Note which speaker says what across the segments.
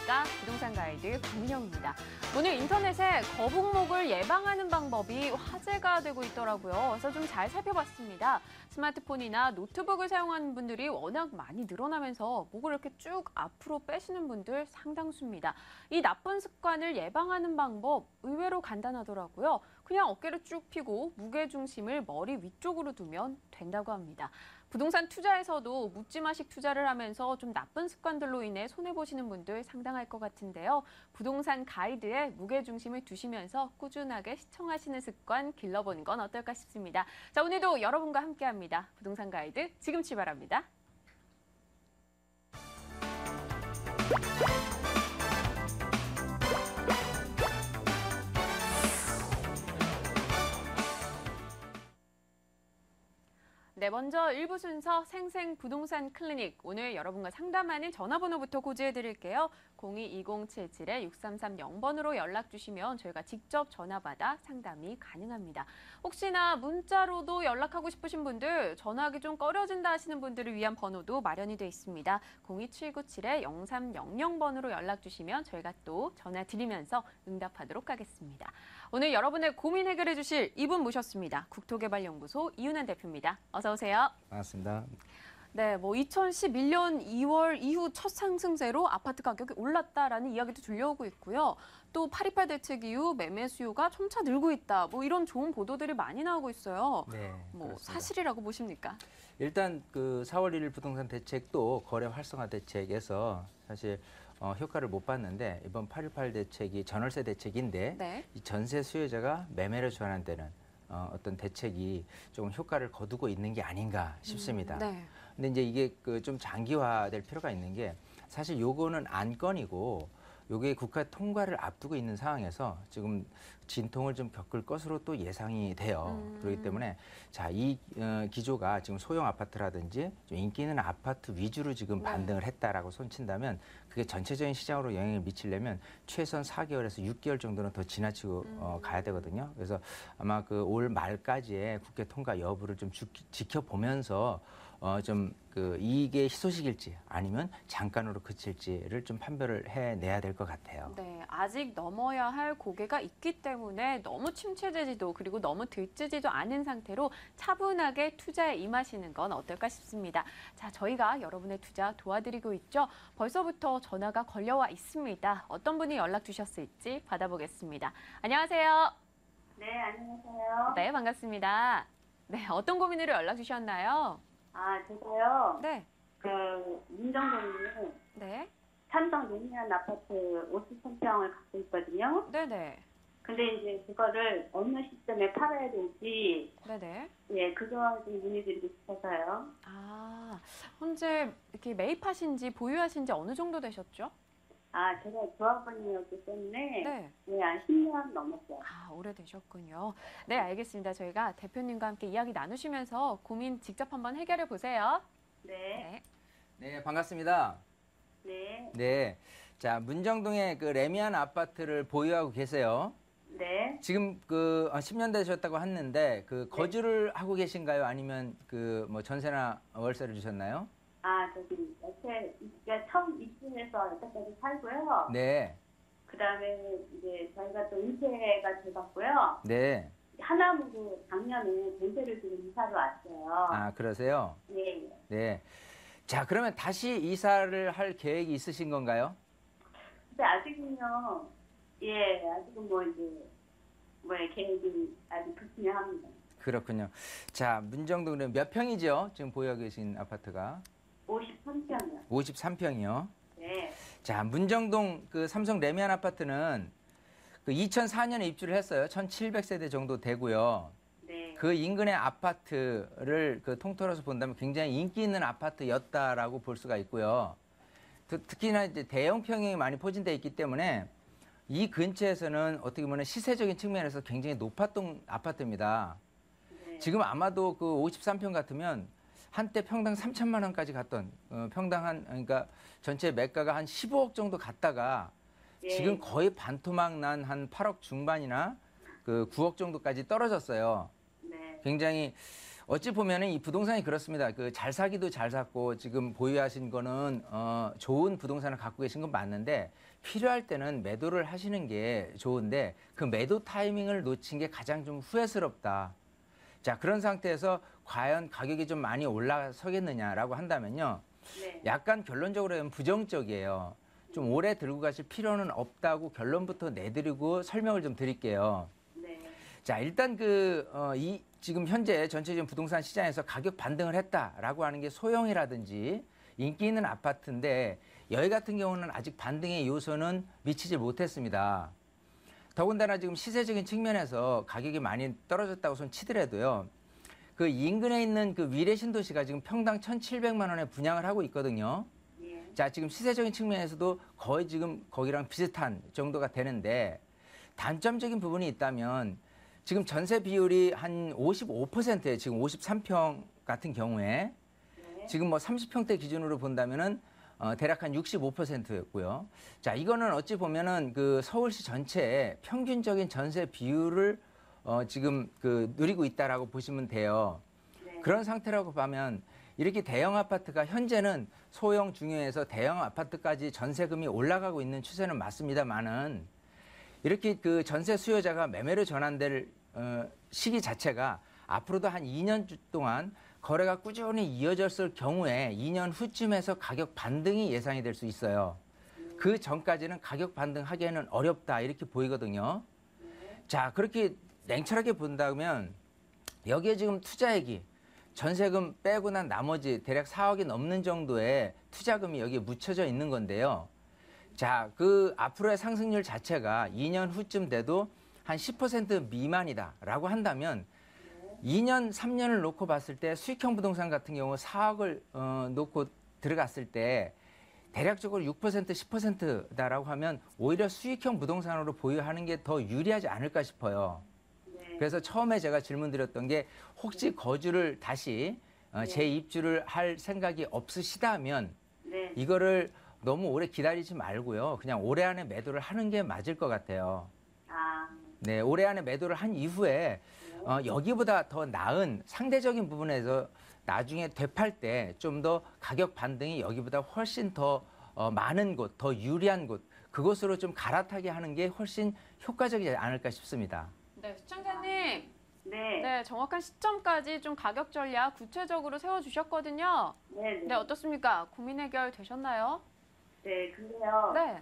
Speaker 1: 안녕하십니까. 부동산 가이드 박민영입니다. 오늘 인터넷에 거북목을 예방하는 방법이 화제가 되고 있더라고요. 그래서 좀 잘 살펴봤습니다. 스마트폰이나 노트북을 사용하는 분들이 워낙 많이 늘어나면서 목을 이렇게 쭉 앞으로 빼시는 분들 상당수입니다. 이 나쁜 습관을 예방하는 방법 의외로 간단하더라고요. 그냥 어깨를 쭉 펴고 무게중심을 머리 위쪽으로 두면 된다고 합니다. 부동산 투자에서도 묻지마식 투자를 하면서 좀 나쁜 습관들로 인해 손해보시는 분들 상당할 것 같은데요. 부동산 가이드에 무게중심을 두시면서 꾸준하게 시청하시는 습관 길러보는 건 어떨까 싶습니다. 자, 오늘도 여러분과 함께합니다. 부동산 가이드 지금 출발합니다. 네, 먼저 1부 순서 생생부동산 클리닉. 오늘 여러분과 상담하는 전화번호부터 고지해드릴게요. 02-2077-6330번으로 연락 주시면 저희가 직접 전화받아 상담이 가능합니다. 혹시나 문자로도 연락하고 싶으신 분들, 전화하기 좀 꺼려진다 하시는 분들을 위한 번호도 마련이 되어 있습니다. 02797-0300번으로 연락 주시면 저희가 또 전화 드리면서 응답하도록 하겠습니다. 오늘 여러분의 고민 해결해 주실 이분 모셨습니다. 국토개발연구소 이윤환 대표입니다. 어서 오세요.
Speaker 2: 반갑습니다.
Speaker 1: 네, 2011년 2월 이후 첫 상승세로 아파트 가격이 올랐다라는 이야기도 들려오고 있고요. 또 8.28 대책 이후 매매 수요가 점차 늘고 있다. 이런 좋은 보도들이 많이 나오고 있어요.
Speaker 2: 네,
Speaker 1: 사실이라고 보십니까?
Speaker 2: 일단 그 4월 1일 부동산 대책도 거래 활성화 대책에서 사실 효과를 못 봤는데 이번 8.18 대책이 전월세 대책인데
Speaker 1: 네.
Speaker 2: 이 전세 수요자가 매매를 전환되는 어떤 대책이 조금 효과를 거두고 있는 게 아닌가 싶습니다.
Speaker 1: 네.
Speaker 2: 근데 이제 이게 좀 장기화될 필요가 있는 게 사실 요거는 안건이고 요게 국회 통과를 앞두고 있는 상황에서 지금 진통을 좀 겪을 것으로 또 예상이 돼요. 그렇기 때문에 자, 이 기조가 지금 소형 아파트라든지 좀 인기 있는 아파트 위주로 지금 반등을 했다라고 손친다면 그게 전체적인 시장으로 영향을 미치려면 최소한 4개월에서 6개월 정도는 더 지나치고 가야 되거든요. 그래서 아마 그 올 말까지의 국회 통과 여부를 좀 지켜보면서 이게 희소식일지 아니면 잠깐으로 그칠지를 좀 판별을 해내야 될 것 같아요.
Speaker 1: 네, 아직 넘어야 할 고개가 있기 때문에 너무 침체되지도 그리고 너무 들뜨지도 않은 상태로 차분하게 투자에 임하시는 건 어떨까 싶습니다. 자, 저희가 여러분의 투자 도와드리고 있죠. 벌써부터 전화가 걸려와 있습니다. 어떤 분이 연락 주셨을지 받아보겠습니다. 안녕하세요.
Speaker 3: 네, 안녕하세요.
Speaker 1: 네, 반갑습니다. 네, 어떤 고민으로 연락 주셨나요?
Speaker 3: 제가요.
Speaker 1: 네.
Speaker 3: 민정동에
Speaker 1: 네.
Speaker 3: 삼성 노무현 아파트 53평을 갖고 있거든요.
Speaker 1: 네네.
Speaker 3: 근데 이제 그거를 어느 시점에 팔아야 될지,
Speaker 1: 네네.
Speaker 3: 예, 그거 좀 문의드리고 싶어서요.
Speaker 1: 현재 이렇게 매입하신 지 보유하신 지 어느 정도 되셨죠?
Speaker 3: 제가 조합원이었기 때문에,
Speaker 1: 네.
Speaker 3: 네, 한 10년 넘었어요.
Speaker 1: 오래되셨군요. 네, 알겠습니다. 저희가 대표님과 함께 이야기 나누시면서 고민 직접 한번 해결해 보세요.
Speaker 3: 네.
Speaker 2: 네, 반갑습니다.
Speaker 3: 네.
Speaker 2: 네. 자, 문정동에 그 레미안 아파트를 보유하고 계세요.
Speaker 3: 네.
Speaker 2: 지금 10년 되셨다고 했는데 거주를 하고 계신가요? 아니면 전세나 월세를 주셨나요?
Speaker 3: 저기, 처음 입주해서 여태까지 살고요.
Speaker 2: 네.
Speaker 3: 그 다음에 이제 저희가 또 은퇴가 돼갖고요.
Speaker 2: 네.
Speaker 3: 하남으로 작년에 전세를 두고 이사를 왔어요.
Speaker 2: 그러세요?
Speaker 3: 예.
Speaker 2: 네. 자, 그러면 다시 이사를 할 계획이 있으신 건가요?
Speaker 3: 근데 아직은요, 아직은 계획이 아직 불투명합니다.
Speaker 2: 그렇군요. 자, 문정동은 몇 평이죠? 지금 보유하고 계신 아파트가?
Speaker 3: 53평이요.
Speaker 2: 53평이요.
Speaker 3: 네.
Speaker 2: 자, 문정동 그 삼성 레미안 아파트는 2004년에 입주를 했어요. 1700세대 정도 되고요.
Speaker 3: 네.
Speaker 2: 그 인근의 아파트를 통틀어서 본다면 굉장히 인기 있는 아파트였다라고 볼 수가 있고요. 특히나 이제 대형 평형이 많이 포진되어 있기 때문에 이 근처에서는 어떻게 보면 시세적인 측면에서 굉장히 높았던 아파트입니다.
Speaker 3: 네.
Speaker 2: 지금 아마도 그 53평 같으면 한때 평당 3천만 원까지 갔던 그러니까 전체 매가가 한 15억 정도 갔다가
Speaker 3: 예.
Speaker 2: 지금 거의 반토막 난 한 8억 중반이나 9억 정도까지 떨어졌어요.
Speaker 3: 네.
Speaker 2: 굉장히 어찌 보면은 이 부동산이 그렇습니다. 잘 사기도 잘 샀고 지금 보유하신 거는 좋은 부동산을 갖고 계신 건 맞는데 필요할 때는 매도를 하시는 게 좋은데 그 매도 타이밍을 놓친 게 가장 좀 후회스럽다. 자, 그런 상태에서 과연 가격이 좀 많이 올라서겠느냐라고 한다면요.
Speaker 3: 네.
Speaker 2: 약간 결론적으로는 부정적이에요. 좀 오래 들고 가실 필요는 없다고 결론부터 내드리고 설명을 좀 드릴게요.
Speaker 3: 네.
Speaker 2: 자, 일단 지금 현재 전체적인 부동산 시장에서 가격 반등을 했다라고 하는 게 소형이라든지 인기 있는 아파트인데 여기 같은 경우는 아직 반등의 요소는 미치지 못했습니다. 더군다나 지금 시세적인 측면에서 가격이 많이 떨어졌다고 손 치더라도요. 그 인근에 있는 그 위례 신도시가 지금 평당 1,700만 원에 분양을 하고 있거든요.
Speaker 3: 예.
Speaker 2: 자, 지금 시세적인 측면에서도 거의 지금 거기랑 비슷한 정도가 되는데 단점적인 부분이 있다면 지금 전세 비율이 한 55%예요. 지금 53평 같은 경우에
Speaker 3: 네.
Speaker 2: 지금 뭐 30평대 기준으로 본다면은 대략 한 65%였고요. 자, 이거는 어찌 보면은 그 서울시 전체의 평균적인 전세 비율을 지금 누리고 있다라고 보시면 돼요.
Speaker 3: 네.
Speaker 2: 그런 상태라고 보면 이렇게 대형 아파트가 현재는 소형 중요해서 대형 아파트까지 전세금이 올라가고 있는 추세는 맞습니다만은 이렇게 그 전세 수요자가 매매로 전환될 시기 자체가 앞으로도 한 2년 동안 거래가 꾸준히 이어졌을 경우에 2년 후쯤에서 가격 반등이 예상이 될 수 있어요. 그 전까지는 가격 반등하기에는 어렵다 이렇게 보이거든요. 자, 그렇게 냉철하게 본다면 여기에 지금 투자액이 전세금 빼고 난 나머지 대략 4억이 넘는 정도의 투자금이 여기에 묻혀져 있는 건데요. 자, 그 앞으로의 상승률 자체가 2년 후쯤 돼도 한 10% 미만이다라고 한다면 2년, 3년을 놓고 봤을 때 수익형 부동산 같은 경우 4억을 놓고 들어갔을 때 대략적으로 6%, 10%다라고 하면 오히려 수익형 부동산으로 보유하는 게 더 유리하지 않을까 싶어요.
Speaker 3: 네.
Speaker 2: 그래서 처음에 제가 질문드렸던 게 혹시 거주를 다시 재입주를 할 생각이 없으시다면
Speaker 3: 네.
Speaker 2: 이거를 너무 오래 기다리지 말고요. 그냥 올해 안에 매도를 하는 게 맞을 것 같아요.
Speaker 3: 아,
Speaker 2: 네, 올해 안에 매도를 한 이후에 여기보다 더 나은 상대적인 부분에서 나중에 되팔 때 좀 더 가격 반등이 여기보다 훨씬 더 많은 곳, 더 유리한 곳, 그곳으로 좀 갈아타게 하는 게 훨씬 효과적이지 않을까 싶습니다.
Speaker 1: 네, 시청자님.
Speaker 3: 네.
Speaker 1: 네, 정확한 시점까지 좀 가격 전략 구체적으로 세워주셨거든요.
Speaker 3: 네.
Speaker 1: 네, 어떻습니까? 고민 해결 되셨나요?
Speaker 3: 네, 근데요.
Speaker 1: 네,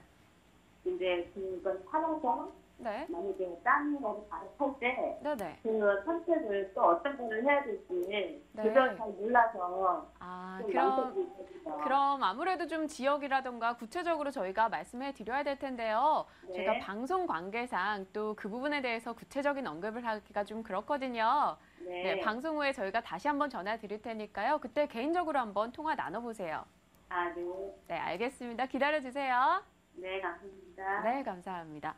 Speaker 3: 이제 그걸 살아서
Speaker 1: 네,
Speaker 3: 만약에 다른 거를 갈아탈 때
Speaker 1: 네.
Speaker 3: 그 선택을 또 어떤 거를 해야 될지
Speaker 1: 네.
Speaker 3: 그걸 잘 몰라서
Speaker 1: 아,
Speaker 3: 좀
Speaker 1: 그럼
Speaker 3: 망설이고 있거든요.
Speaker 1: 그럼 아무래도 좀 지역이라던가 구체적으로 저희가 말씀해 드려야 될 텐데요.
Speaker 3: 네.
Speaker 1: 제가 방송 관계상 또 그 부분에 대해서 구체적인 언급을 하기가 좀 그렇거든요. 네, 방송 후에 저희가 다시 한번 전화 드릴 테니까요. 그때 개인적으로 한번 통화 나눠보세요.
Speaker 3: 아, 네.
Speaker 1: 네, 알겠습니다. 기다려주세요.
Speaker 3: 네, 감사합니다.
Speaker 1: 네, 감사합니다.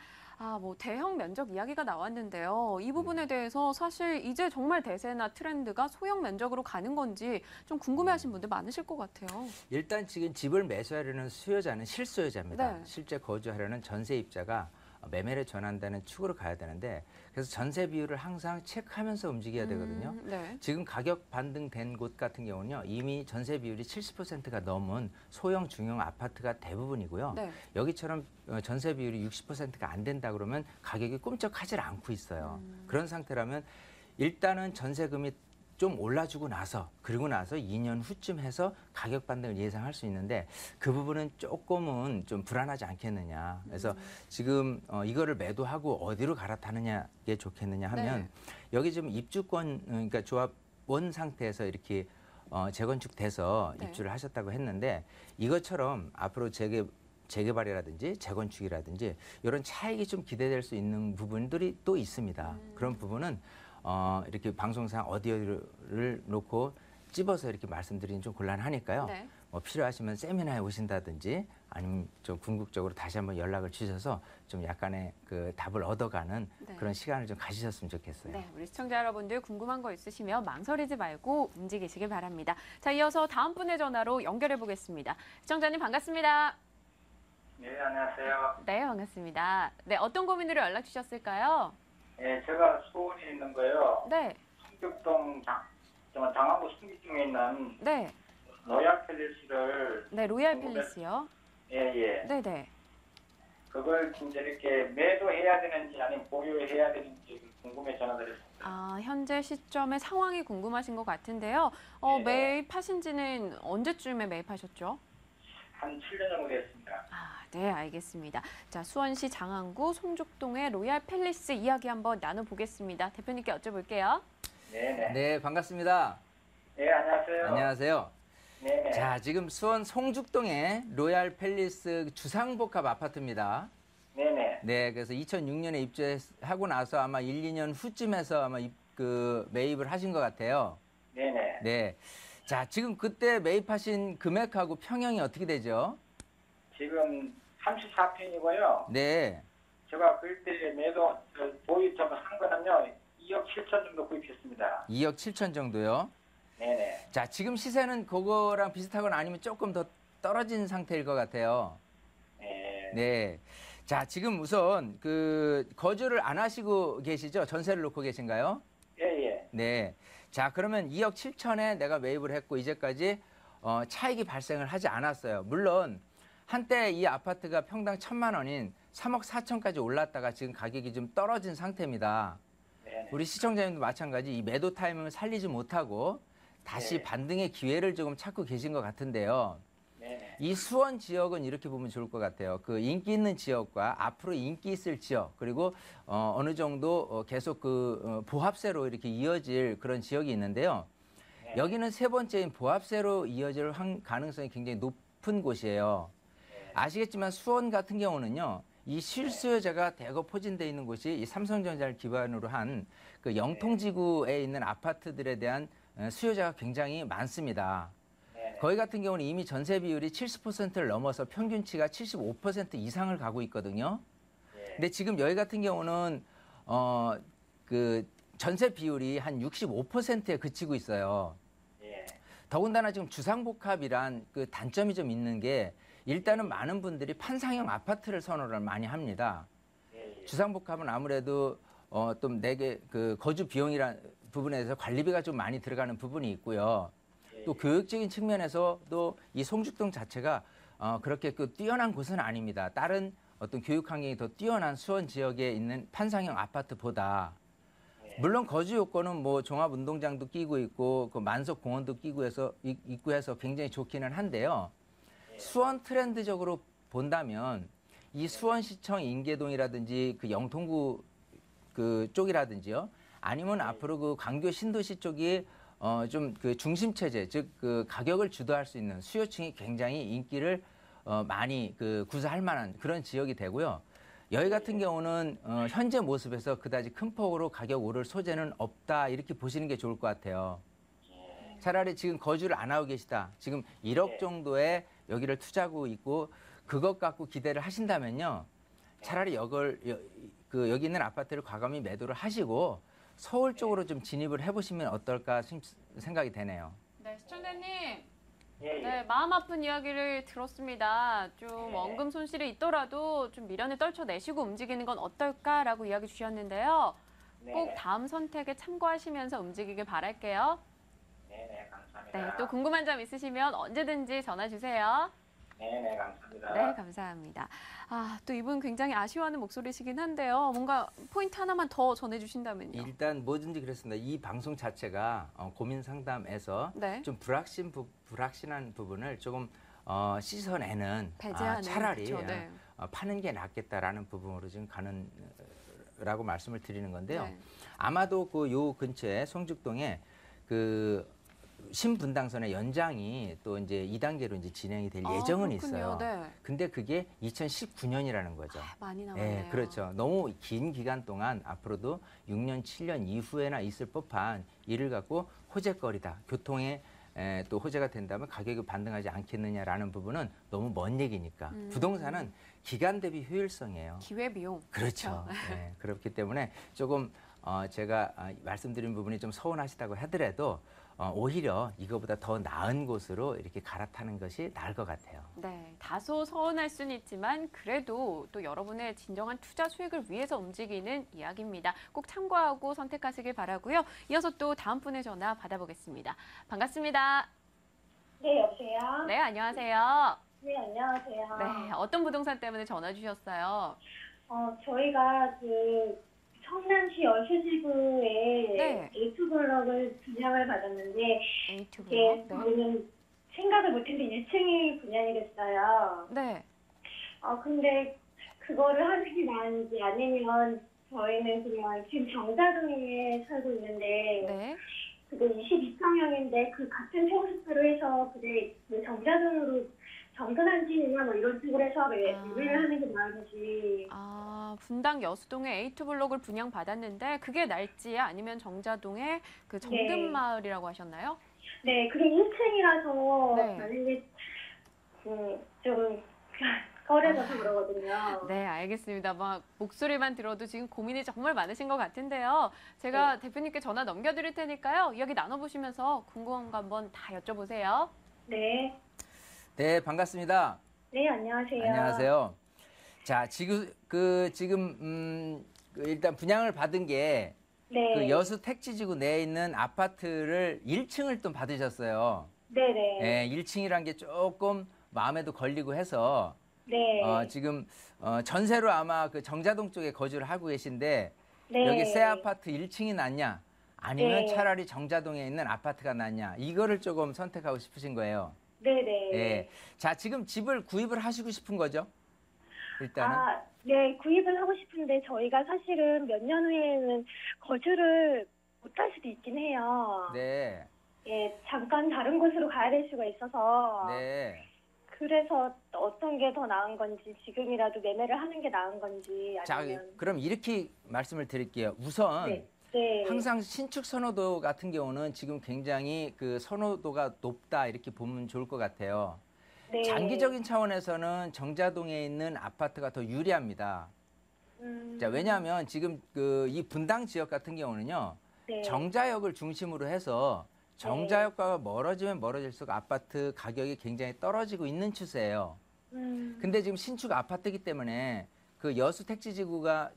Speaker 1: 뭐 대형 면적 이야기가 나왔는데요. 이 부분에 대해서 사실 이제 정말 대세나 트렌드가 소형 면적으로 가는 건지 좀 궁금해하신 분들 많으실 것 같아요.
Speaker 2: 일단 지금 집을 매수하려는 수요자는 실수요자입니다.
Speaker 1: 네.
Speaker 2: 실제 거주하려는 전세입자가 매매를 전환되는 축으로 가야 되는데 그래서 전세 비율을 항상 체크하면서 움직여야 되거든요.
Speaker 1: 네.
Speaker 2: 지금 가격 반등된 곳 같은 경우는요. 이미 전세 비율이 70%가 넘은 소형 중형 아파트가 대부분이고요.
Speaker 1: 네.
Speaker 2: 여기처럼 전세 비율이 60%가 안 된다 그러면 가격이 꿈쩍하지 않고 있어요. 그런 상태라면 일단은 전세금이 좀 올라주고 나서 그리고 나서 2년 후쯤 해서 가격 반등을 예상할 수 있는데 그 부분은 조금은 좀 불안하지 않겠느냐. 그래서 지금 이거를 매도하고 어디로 갈아타느냐게 좋겠느냐 하면
Speaker 1: 네.
Speaker 2: 여기 지금 입주권 그러니까 조합원 상태에서 이렇게 재건축돼서
Speaker 1: 네.
Speaker 2: 입주를 하셨다고 했는데 이것처럼 앞으로 재개발이라든지 재건축이라든지 이런 차익이 좀 기대될 수 있는 부분들이 또 있습니다. 그런 부분은 이렇게 방송상 어디를 놓고 찝어서 이렇게 말씀드리는 좀 곤란하니까요.
Speaker 1: 네.
Speaker 2: 뭐 필요하시면 세미나에 오신다든지 아니면 좀 궁극적으로 다시 한번 연락을 주셔서 좀 약간의 그 답을 얻어가는
Speaker 1: 네.
Speaker 2: 그런 시간을 좀 가지셨으면 좋겠어요.
Speaker 1: 네, 우리 시청자 여러분들 궁금한 거 있으시면 망설이지 말고 움직이시길 바랍니다. 자, 이어서 다음 분의 전화로 연결해 보겠습니다. 시청자님 반갑습니다.
Speaker 4: 네, 안녕하세요.
Speaker 1: 네, 반갑습니다. 네, 어떤 고민으로 연락 주셨을까요?
Speaker 4: 예, 제가 소원이 있는 거요.
Speaker 1: 네,
Speaker 4: 성격동 장안구 신기중에 있는
Speaker 1: 네,
Speaker 4: 로얄 팰리스를
Speaker 1: 네, 로얄 팰리스요.
Speaker 4: 예.
Speaker 1: 네, 네.
Speaker 4: 그걸 이제 이렇게 매도해야 되는지 아니면 보유해야 되는지 궁금해 전화드렸습니다.
Speaker 1: 아, 현재 시점의 상황이 궁금하신 것 같은데요.
Speaker 4: 네.
Speaker 1: 매입하신 지는 언제쯤에 매입하셨죠?
Speaker 4: 한 7년 정도 됐습니다.
Speaker 1: 아, 네, 알겠습니다. 자, 수원시 장안구 송죽동의 로얄 팰리스 이야기 한번 나눠보겠습니다. 대표님께 여쭤볼게요.
Speaker 4: 네네.
Speaker 2: 네, 반갑습니다.
Speaker 4: 네, 안녕하세요.
Speaker 2: 안녕하세요.
Speaker 4: 네네.
Speaker 2: 자, 지금 수원 송죽동의 로얄 팰리스 주상복합 아파트입니다.
Speaker 4: 네네.
Speaker 2: 네, 그래서 2006년에 입주하고 나서 아마 1, 2년 후쯤에서 아마 매입을 하신 것 같아요.
Speaker 4: 네네.
Speaker 2: 네. 자, 지금 그때 매입하신 금액하고 평형이 어떻게 되죠?
Speaker 4: 지금 34평이고요.
Speaker 2: 네.
Speaker 4: 제가 그때 보유점을 산 거는요, 2억 7천 정도 구입했습니다.
Speaker 2: 2억 7천 정도요.
Speaker 4: 네네.
Speaker 2: 자, 지금 시세는 그거랑 비슷하거나 아니면 조금 더 떨어진 상태일 것 같아요.
Speaker 4: 네.
Speaker 2: 네. 자, 지금 우선 거주를 안 하시고 계시죠? 전세를 놓고 계신가요?
Speaker 4: 예, 예.
Speaker 2: 네. 자, 그러면 2억 7천에 내가 매입을 했고 이제까지 차익이 발생을 하지 않았어요. 물론 한때 이 아파트가 평당 1,000만 원인 3억 4천까지 올랐다가 지금 가격이 좀 떨어진 상태입니다.
Speaker 4: 네네.
Speaker 2: 우리 시청자님도 마찬가지 이 매도 타이밍을 살리지 못하고 다시
Speaker 4: 네.
Speaker 2: 반등의 기회를 조금 찾고 계신 것 같은데요.
Speaker 4: 네네.
Speaker 2: 이 수원 지역은 이렇게 보면 좋을 것 같아요. 그 인기 있는 지역과 앞으로 인기 있을 지역 그리고 어느 정도 계속 보합세로 이렇게 이어질 그런 지역이 있는데요.
Speaker 4: 네.
Speaker 2: 여기는 세 번째인 보합세로 이어질 가능성이 굉장히 높은 곳이에요. 아시겠지만 수원 같은 경우는요. 이 실수요자가 대거 포진되어 있는 곳이 이 삼성전자를 기반으로 한 그 영통지구에 있는 아파트들에 대한 수요자가 굉장히 많습니다.
Speaker 4: 네네.
Speaker 2: 거기 같은 경우는 이미 전세 비율이 70%를 넘어서 평균치가 75% 이상을 가고 있거든요.
Speaker 4: 네.
Speaker 2: 근데 지금 여기 같은 경우는 그 전세 비율이 한 65%에 그치고 있어요.
Speaker 4: 예.
Speaker 2: 더군다나 지금 주상복합이란 그 단점이 좀 있는 게 일단은 많은 분들이 판상형 아파트를 선호를 많이 합니다.
Speaker 4: 예.
Speaker 2: 주상복합은 아무래도 좀 내게 그 거주 비용이란 부분에서 관리비가 좀 많이 들어가는 부분이 있고요. 또 교육적인 측면에서도 이 송죽동 자체가 그렇게 뛰어난 곳은 아닙니다. 다른 어떤 교육 환경이 더 뛰어난 수원 지역에 있는 판상형 아파트보다 물론 거주 요건은 뭐 종합운동장도 끼고 있고 그 만석 공원도 끼고 해서 굉장히 좋기는 한데요. 수원 트렌드적으로 본다면 이 수원시청 인계동이라든지 그 영통구 그 쪽이라든지요. 아니면 앞으로 그 광교 신도시 쪽이 좀 그 중심 체제, 즉 그 가격을 주도할 수 있는 수요층이 굉장히 인기를 많이 구사할 만한 그런 지역이 되고요. 여기 같은 경우는 현재 모습에서 그다지 큰 폭으로 가격 오를 소재는 없다 이렇게 보시는 게 좋을 것 같아요. 차라리 지금 거주를 안 하고 계시다. 지금 1억 정도의 여기를 투자하고 있고 그것 갖고 기대를 하신다면요. 차라리 여기 있는 아파트를 과감히 매도를 하시고 서울 쪽으로 좀 진입을 해보시면 어떨까 생각이 되네요.
Speaker 1: 네, 시청자님.
Speaker 4: 예, 예.
Speaker 1: 네, 마음 아픈 이야기를 들었습니다. 좀
Speaker 4: 네.
Speaker 1: 원금 손실이 있더라도 좀 미련을 떨쳐내시고 움직이는 건 어떨까라고 이야기 주셨는데요.
Speaker 4: 네.
Speaker 1: 꼭 다음 선택에 참고하시면서 움직이길 바랄게요.
Speaker 4: 네네, 감사합니다.
Speaker 1: 네, 또 궁금한 점 있으시면 언제든지 전화 주세요.
Speaker 4: 네네, 감사합니다.
Speaker 1: 네, 감사합니다. 아, 또 이분 굉장히 아쉬워하는 목소리시긴 한데요. 뭔가 포인트 하나만 더 전해주신다면요.
Speaker 2: 일단 뭐든지 그렇습니다. 이 방송 자체가 고민 상담에서
Speaker 1: 네.
Speaker 2: 좀 불확실한 부분을 조금 씻어내는
Speaker 1: 배제하는,
Speaker 2: 차라리
Speaker 1: 그쵸, 네.
Speaker 2: 파는 게 낫겠다라는 부분으로 지금 가는 라고 말씀을 드리는 건데요.
Speaker 1: 네.
Speaker 2: 아마도 요 근처에 송죽동에 신분당선의 연장이 또 이제 2단계로 이제 진행이 될 예정은
Speaker 1: 그렇군요.
Speaker 2: 있어요.
Speaker 1: 네.
Speaker 2: 근데 그게 2019년이라는 거죠.
Speaker 1: 많이 남았네요.
Speaker 2: 네, 그렇죠. 너무 긴 기간 동안 앞으로도 6년, 7년 이후에나 있을 법한 일을 갖고 호재거리다. 교통에 또 호재가 된다면 가격이 반등하지 않겠느냐라는 부분은 너무 먼 얘기니까. 부동산은 기간 대비 효율성이에요.
Speaker 1: 기회비용.
Speaker 2: 그렇죠. 네, 그렇기 때문에 조금 제가 말씀드린 부분이 좀 서운하시다고 하더라도 오히려 이거보다 더 나은 곳으로 이렇게 갈아타는 것이 나을 것 같아요.
Speaker 1: 네, 다소 서운할 수는 있지만 그래도 또 여러분의 진정한 투자 수익을 위해서 움직이는 이야기입니다. 꼭 참고하고 선택하시길 바라고요. 이어서 또 다음 분의 전화 받아보겠습니다. 반갑습니다.
Speaker 3: 네, 여보세요?
Speaker 1: 네, 안녕하세요.
Speaker 5: 네, 안녕하세요.
Speaker 1: 네, 어떤 부동산 때문에 전화 주셨어요?
Speaker 5: 저희가 성남시 여수지구에
Speaker 1: 네.
Speaker 5: A2블럭을 분양을 받았는데,
Speaker 1: A2
Speaker 5: 이게
Speaker 1: 블록. 네.
Speaker 5: 저희는 생각을 못했는데 1층이 분양이 됐어요.
Speaker 1: 네.
Speaker 5: 근데 그거를 하는 게 나은지 아니면 저희는 그냥 지금 정자동에 살고 있는데,
Speaker 1: 네.
Speaker 5: 그게 22평형인데 그 같은 평수대로 해서 그게 그 정자동으로 정선한지나 뭐 이런 식으로 해서 매매를 하는 게 나은지.
Speaker 1: 분당 여수동에 A2 블록을 분양받았는데 그게 날지 아니면 정자동의 그 정든마을이라고 하셨나요?
Speaker 5: 네, 그게 1층이라서
Speaker 1: 네.
Speaker 5: 만약에 좀 거래져서 그러거든요.
Speaker 1: 네, 알겠습니다. 막 목소리만 들어도 지금 고민이 정말 많으신 것 같은데요. 제가 대표님께 전화 넘겨드릴 테니까요. 이야기 나눠보시면서 궁금한 거 한번 다 여쭤보세요.
Speaker 5: 네.
Speaker 2: 네, 반갑습니다.
Speaker 5: 네, 안녕하세요.
Speaker 2: 안녕하세요. 자, 일단 분양을 받은 게
Speaker 5: 네.
Speaker 2: 그 여수 택지지구 내에 있는 아파트를 1층을 또 받으셨어요.
Speaker 5: 네네.
Speaker 2: 네, 1층이란 게 조금 마음에도 걸리고 해서
Speaker 5: 네.
Speaker 2: 지금 전세로 아마 그 정자동 쪽에 거주를 하고 계신데
Speaker 5: 네.
Speaker 2: 여기 새 아파트 1층이 낫냐 아니면
Speaker 5: 네.
Speaker 2: 차라리 정자동에 있는 아파트가 낫냐 이거를 조금 선택하고 싶으신 거예요.
Speaker 5: 네네.
Speaker 2: 예. 자, 지금 집을 구입을 하시고 싶은 거죠? 일단은.
Speaker 5: 네, 구입을 하고 싶은데 저희가 사실은 몇 년 후에는 거주를 못할 수도 있긴 해요.
Speaker 2: 네.
Speaker 5: 예, 잠깐 다른 곳으로 가야 될 수가 있어서.
Speaker 2: 네.
Speaker 5: 그래서 어떤 게 더 나은 건지 지금이라도 매매를 하는 게 나은 건지
Speaker 2: 자,
Speaker 5: 아니면.
Speaker 2: 그럼 이렇게 말씀을 드릴게요. 우선
Speaker 5: 네. 네.
Speaker 2: 항상 신축 선호도 같은 경우는 지금 굉장히 그 선호도가 높다 이렇게 보면 좋을 것 같아요.
Speaker 5: 네.
Speaker 2: 장기적인 차원에서는 정자동에 있는 아파트가 더 유리합니다. 자, 왜냐하면 지금 이 분당 지역 같은 경우는요.
Speaker 5: 네.
Speaker 2: 정자역을 중심으로 해서 정자역과 멀어지면 멀어질수록 아파트 가격이 굉장히 떨어지고 있는 추세예요. 근데 지금 신축 아파트이기 때문에 그 여수 택지지구가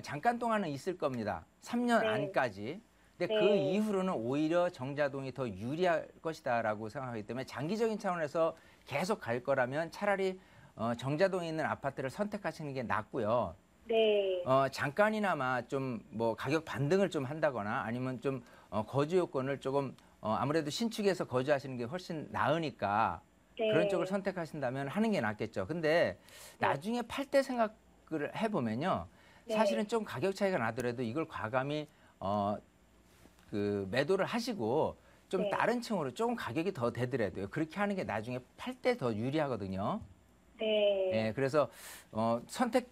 Speaker 2: 잠깐 동안은 있을 겁니다. 3년
Speaker 5: 네.
Speaker 2: 안까지. 근데
Speaker 5: 네.
Speaker 2: 그 이후로는 오히려 정자동이 더 유리할 것이다라고 생각하기 때문에 장기적인 차원에서 계속 갈 거라면 차라리 정자동에 있는 아파트를 선택하시는 게 낫고요.
Speaker 5: 네.
Speaker 2: 잠깐이나마 좀 뭐 가격 반등을 좀 한다거나 아니면 좀 거주 요건을 조금 아무래도 신축에서 거주하시는 게 훨씬 나으니까
Speaker 5: 네.
Speaker 2: 그런 쪽을 선택하신다면 하는 게 낫겠죠. 근데 나중에 팔 때 생각을 해보면요.
Speaker 5: 네.
Speaker 2: 사실은 좀 가격 차이가 나더라도 이걸 과감히 그 매도를 하시고 좀
Speaker 5: 네.
Speaker 2: 다른 층으로 조금 가격이 더 되더라도요. 그렇게 하는 게 나중에 팔 때 더 유리하거든요.
Speaker 5: 네.
Speaker 2: 예, 그래서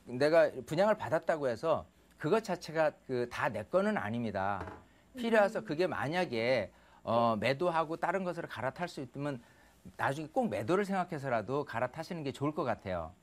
Speaker 2: 내가 분양을 받았다고 해서 그것 자체가 다 내 거는 아닙니다. 필요해서 그게 만약에 매도하고 다른 것으로 갈아탈 수 있으면 나중에 꼭 매도를 생각해서라도 갈아타시는 게 좋을 것 같아요.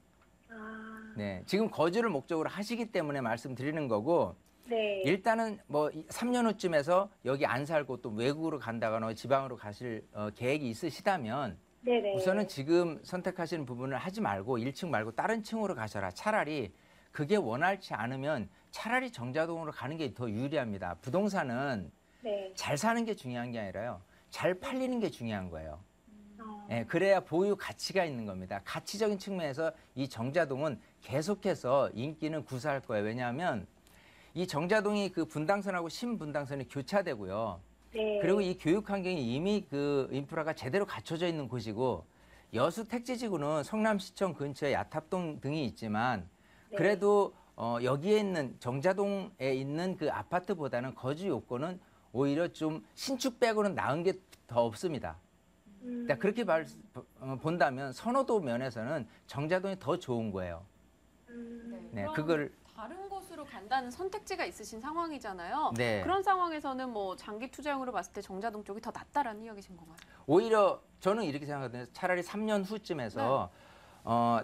Speaker 2: 네, 지금 거주를 목적으로 하시기 때문에 말씀드리는 거고
Speaker 5: 네.
Speaker 2: 일단은 뭐 3년 후쯤에서 여기 안 살고 또 외국으로 간다거나 지방으로 가실 계획이 있으시다면
Speaker 5: 네네.
Speaker 2: 우선은 지금 선택하시는 부분을 하지 말고 1층 말고 다른 층으로 가셔라. 차라리 그게 원활치 않으면 차라리 정자동으로 가는 게 더 유리합니다. 부동산은
Speaker 5: 네.
Speaker 2: 잘 사는 게 중요한 게 아니라요. 잘 팔리는 게 중요한 거예요.
Speaker 5: 어.
Speaker 2: 예, 그래야 보유 가치가 있는 겁니다. 가치적인 측면에서 이 정자동은 계속해서 인기는 구사할 거예요. 왜냐하면 이 정자동이 그 분당선하고 신분당선이 교차되고요.
Speaker 5: 네.
Speaker 2: 그리고 이 교육 환경이 이미 그 인프라가 제대로 갖춰져 있는 곳이고 여수 택지지구는 성남시청 근처에 야탑동 등이 있지만
Speaker 5: 네.
Speaker 2: 그래도 여기에 있는 정자동에 있는 그 아파트보다는 거주 요건은 오히려 좀 신축 빼고는 나은 게 더 없습니다. 그러니까 그렇게 본다면 선호도 면에서는 정자동이 더 좋은 거예요. 네,
Speaker 1: 그럼
Speaker 2: 그걸
Speaker 1: 다른 곳으로 간다는 선택지가 있으신 상황이잖아요.
Speaker 2: 네.
Speaker 1: 그런 상황에서는 뭐 장기 투자용으로 봤을 때 정자동 쪽이 더 낫다라는 이야기신 건가요?
Speaker 2: 오히려 저는 이렇게 생각하거든요. 차라리 3년 후쯤에서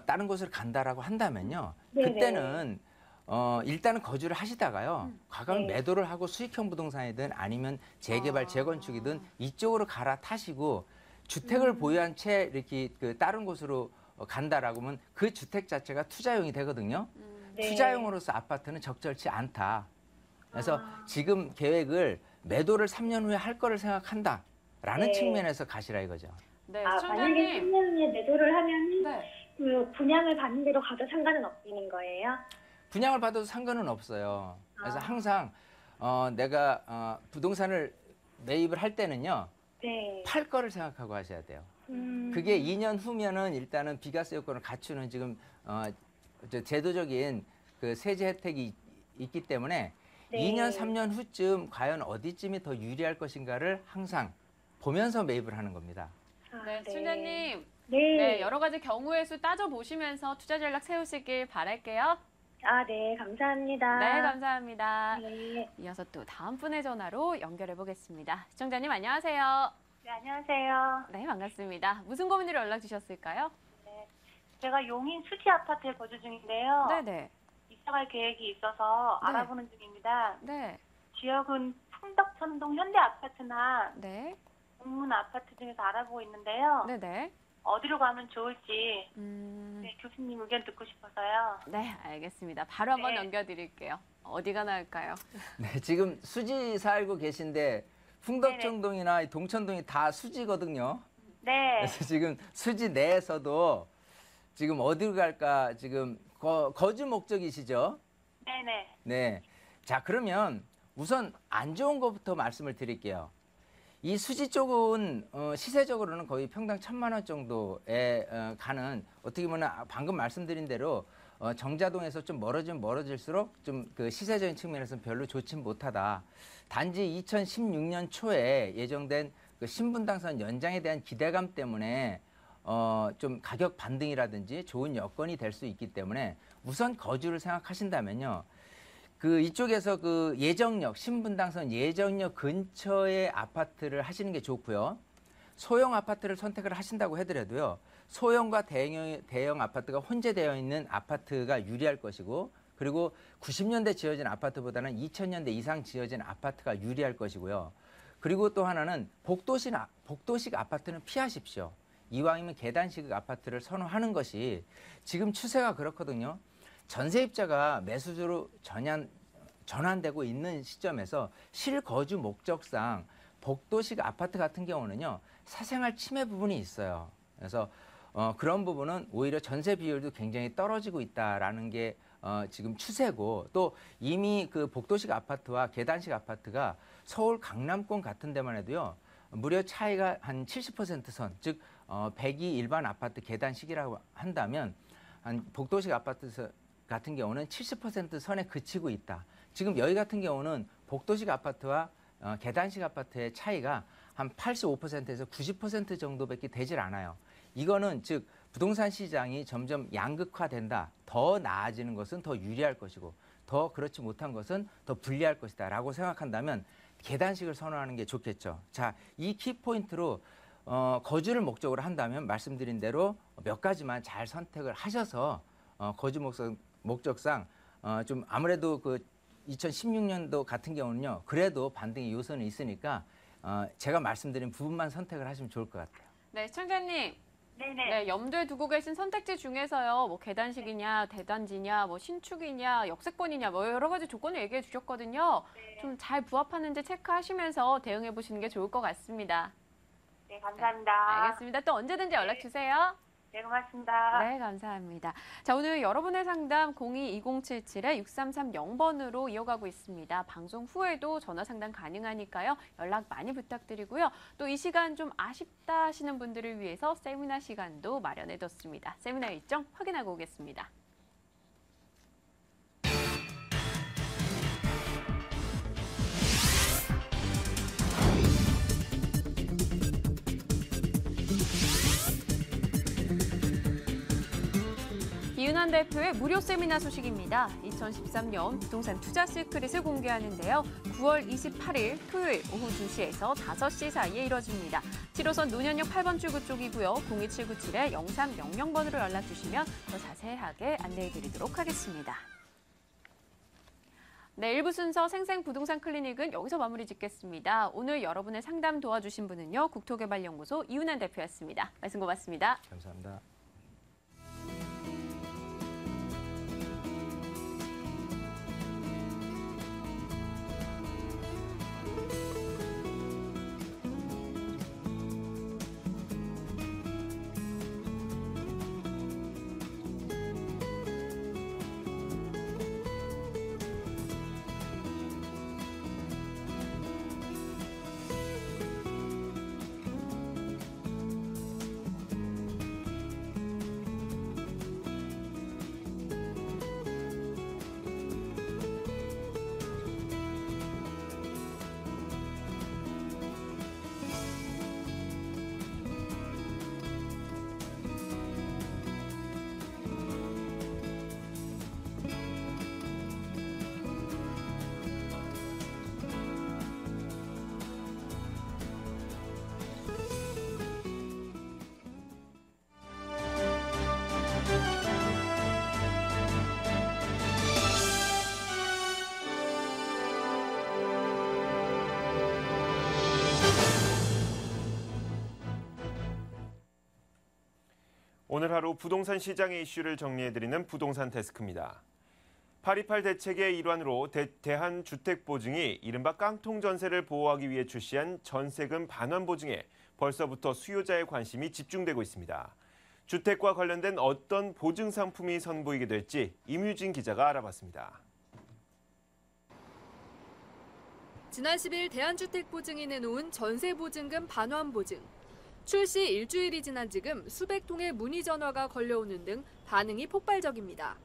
Speaker 2: 다른 곳을 간다라고 한다면요.
Speaker 5: 네네.
Speaker 2: 그때는 일단은 거주를 하시다가요. 과감히
Speaker 5: 네.
Speaker 2: 매도를 하고 수익형 부동산이든 아니면 재개발, 재건축이든 이쪽으로 갈아타시고 주택을 보유한 채 이렇게 그 다른 곳으로 간다라고 하면 그 주택 자체가 투자용이 되거든요.
Speaker 5: 네.
Speaker 2: 투자용으로서 아파트는 적절치 않다. 그래서 지금 계획을 매도를 3년 후에 할 거를 생각한다. 라는
Speaker 5: 네.
Speaker 2: 측면에서 가시라 이거죠.
Speaker 1: 네,
Speaker 5: 만약에
Speaker 1: 시청자님.
Speaker 5: 3년에 매도를 하면은
Speaker 1: 네.
Speaker 5: 그 분양을 받는 대로 가도 상관은 없는 거예요?
Speaker 2: 분양을 받아도 상관은 없어요. 그래서
Speaker 5: 아.
Speaker 2: 항상 내가 부동산을 매입을 할 때는요.
Speaker 5: 네.
Speaker 2: 팔 거를 생각하고 하셔야 돼요. 그게 2년 후면은 일단은 비과세 요건을 갖추는 지금 제도적인 그 세제 혜택이 있기 때문에
Speaker 5: 네.
Speaker 2: 2년, 3년 후쯤 과연 어디쯤이 더 유리할 것인가를 항상 보면서 매입을 하는 겁니다.
Speaker 5: 아,
Speaker 1: 네, 시청자님.
Speaker 5: 네.
Speaker 1: 네, 여러 가지 경우의 수 따져보시면서 투자 전략 세우시길 바랄게요.
Speaker 5: 아, 네. 감사합니다.
Speaker 1: 네, 감사합니다.
Speaker 5: 네.
Speaker 1: 이어서 또 다음 분의 전화로 연결해 보겠습니다. 시청자님 안녕하세요.
Speaker 6: 네, 안녕하세요.
Speaker 1: 네, 반갑습니다. 무슨 고민으로 연락 주셨을까요?
Speaker 6: 제가 용인 수지 아파트에 거주 중인데요.
Speaker 1: 네네.
Speaker 6: 이사갈 계획이 있어서
Speaker 1: 네.
Speaker 6: 알아보는 중입니다.
Speaker 1: 네.
Speaker 6: 지역은 풍덕천동 현대 아파트나
Speaker 1: 네.
Speaker 6: 공문 아파트 중에서 알아보고 있는데요.
Speaker 1: 네네.
Speaker 6: 어디로 가면 좋을지
Speaker 1: 네,
Speaker 6: 교수님 의견 듣고 싶어서요.
Speaker 1: 네, 알겠습니다. 바로 한번
Speaker 6: 네.
Speaker 1: 넘겨드릴게요. 어디가 나을까요?
Speaker 2: 네, 지금 수지 살고 계신데 풍덕천동이나 이 동천동이 다 수지거든요.
Speaker 6: 네.
Speaker 2: 그래서 지금 수지 내에서도 지금 어디로 갈까 지금 거주 목적이시죠?
Speaker 6: 네네.
Speaker 2: 네. 자, 그러면 우선 안 좋은 것부터 말씀을 드릴게요. 이 수지 쪽은 시세적으로는 거의 평당 1,000만 원 정도에 가는 어떻게 보면 방금 말씀드린 대로 정자동에서 좀 멀어지면 멀어질수록 좀 그 시세적인 측면에서는 별로 좋진 못하다. 단지 2016년 초에 예정된 그 신분당선 연장에 대한 기대감 때문에 좀 가격 반등이라든지 좋은 여건이 될 수 있기 때문에 우선 거주를 생각하신다면요. 그 이쪽에서 그 예정역, 신분당선 예정역 근처의 아파트를 하시는 게 좋고요. 소형 아파트를 선택을 하신다고 하더라도요. 소형과 대형 아파트가 혼재되어 있는 아파트가 유리할 것이고, 그리고 90년대 지어진 아파트보다는 2000년대 이상 지어진 아파트가 유리할 것이고요. 그리고 또 하나는 복도식 아파트는 피하십시오. 이왕이면 계단식 아파트를 선호하는 것이 지금 추세가 그렇거든요. 전세입자가 매수주로 전환되고 있는 시점에서 실거주 목적상 복도식 아파트 같은 경우는요, 사생활 침해 부분이 있어요. 그래서 그런 부분은 오히려 전세 비율도 굉장히 떨어지고 있다라는 게 지금 추세고, 또 이미 그 복도식 아파트와 계단식 아파트가 서울 강남권 같은 데만 해도요, 무려 차이가 한 70% 선, 즉 100이 일반 아파트 계단식이라고 한다면 한 복도식 아파트 같은 경우는 70% 선에 그치고 있다. 지금 여기 같은 경우는 복도식 아파트와 계단식 아파트의 차이가 한 85%에서 90% 정도밖에 되질 않아요. 이거는 즉 부동산 시장이 점점 양극화된다. 더 나아지는 것은 더 유리할 것이고 더 그렇지 못한 것은 더 불리할 것이다 라고 생각한다면 계단식을 선호하는 게 좋겠죠. 자, 이 키포인트로 거주를 목적으로 한다면 말씀드린 대로 몇 가지만 잘 선택을 하셔서 거주 목적상 좀 아무래도 그 2016년도 같은 경우는요, 그래도 반등의 요소는 있으니까 제가 말씀드린 부분만 선택을 하시면 좋을 것 같아요.
Speaker 1: 네, 시청자님.
Speaker 6: 네네.
Speaker 1: 네, 염두에 두고 계신 선택지 중에서요, 뭐 계단식이냐, 대단지냐, 뭐 신축이냐, 역세권이냐, 뭐 여러 가지 조건을 얘기해 주셨거든요. 좀 잘 부합하는지 체크하시면서 대응해 보시는 게 좋을 것 같습니다.
Speaker 6: 네, 감사합니다.
Speaker 1: 알겠습니다. 또 언제든지 연락 주세요.
Speaker 6: 네, 고맙습니다.
Speaker 1: 네, 감사합니다. 자, 오늘 여러분의 상담 02-2077-6330번으로 이어가고 있습니다. 방송 후에도 전화 상담 가능하니까요. 연락 많이 부탁드리고요. 또 이 시간 좀 아쉽다 하시는 분들을 위해서 세미나 시간도 마련해뒀습니다. 세미나 일정 확인하고 오겠습니다. 이은환 대표의 무료 세미나 소식입니다. 2013년 부동산 투자 시크릿을 공개하는데요. 9월 28일 토요일 오후 2시에서 5시 사이에 이뤄집니다. 7호선 논현역 8번 출구 쪽이고요. 02797-0300번으로 연락 주시면 더 자세하게 안내해드리도록 하겠습니다. 네, 1부 순서 생생부동산 클리닉은 여기서 마무리 짓겠습니다. 오늘 여러분의 상담 도와주신 분은요, 국토개발연구소 이은환 대표였습니다. 말씀 고맙습니다.
Speaker 2: 감사합니다.
Speaker 7: 오늘 하루 부동산 시장의 이슈를 정리해드리는 부동산 데스크입니다. 8.28 대책의 일환으로 대한주택보증이 이른바 깡통 전세를 보호하기 위해 출시한 전세금 반환 보증에 벌써부터 수요자의 관심이 집중되고 있습니다. 주택과 관련된 어떤 보증 상품이 선보이게 될지 임유진 기자가 알아봤습니다.
Speaker 8: 지난 10일 대한주택보증이 내놓은 전세보증금 반환보증. 출시 일주일이 지난 지금 수백 통의 문의 전화가 걸려오는 등 반응이 폭발적입니다.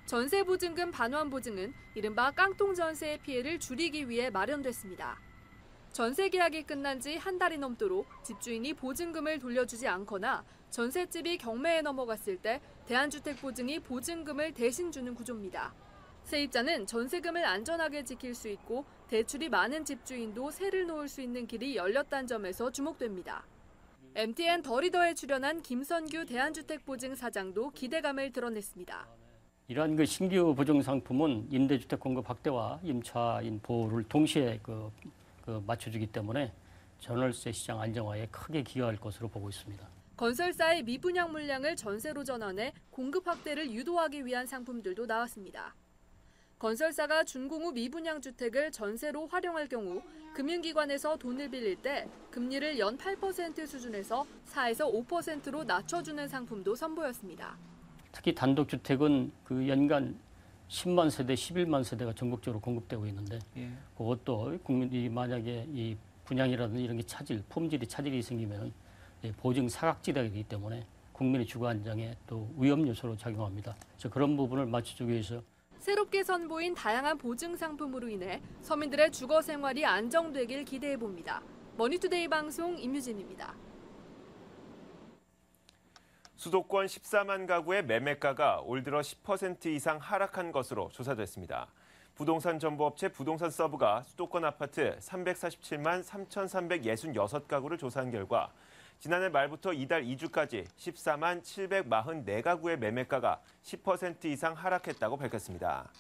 Speaker 8: 전세보증금 반환보증은 이른바 깡통 전세의 피해를 줄이기 위해 마련됐습니다. 전세 계약이 끝난 지 한 달이 넘도록 집주인이 보증금을 돌려주지 않거나 전셋집이 경매에 넘어갔을 때 대한주택보증이 보증금을 대신 주는 구조입니다. 세입자는 전세금을 안전하게 지킬 수 있고 대출이 많은 집주인도 세를 놓을 수 있는 길이 열렸다는 점에서 주목됩니다. MTN 더리더에 출연한 김선규 대한주택보증 사장도 기대감을 드러냈습니다.
Speaker 9: 이러한 신규 보증 상품은 임대주택 공급 확대와 임차인 보호를 동시에 맞춰주기 때문에 전월세 시장 안정화에 크게 기여할 것으로 보고 있습니다.
Speaker 8: 건설사의 미분양 물량을 전세로 전환해 공급 확대를 유도하기 위한 상품들도 나왔습니다. 건설사가 준공후 미분양 주택을 전세로 활용할 경우 금융기관에서 돈을 빌릴 때 금리를 연 8% 수준에서 4에서 5%로 낮춰주는 상품도 선보였습니다.
Speaker 9: 특히 단독주택은 연간 10만 세대, 11만 세대가 전국적으로 공급되고 있는데 그것도 국민이 만약에 이 분양이라든지 이런 게 품질이 차질이 생기면 보증 사각지대이기 때문에 국민의 주거 안정에 또 위험 요소로 작용합니다. 그래서 그런 부분을 맞춰주기 위해서
Speaker 8: 새롭게 선보인 다양한 보증 상품으로 인해 서민들의 주거 생활이 안정되길 기대해 봅니다. 머니투데이 방송 임유진입니다.
Speaker 7: 수도권 14만 가구의 매매가가 올 들어 10% 이상 하락한 것으로 조사됐습니다. 부동산 정보업체 부동산 서브가 수도권 아파트 347만 3,366가구를 조사한 결과 지난해 말부터 이달 2주까지 14만 744가구의 매매가가 10% 이상 하락했다고 밝혔습니다.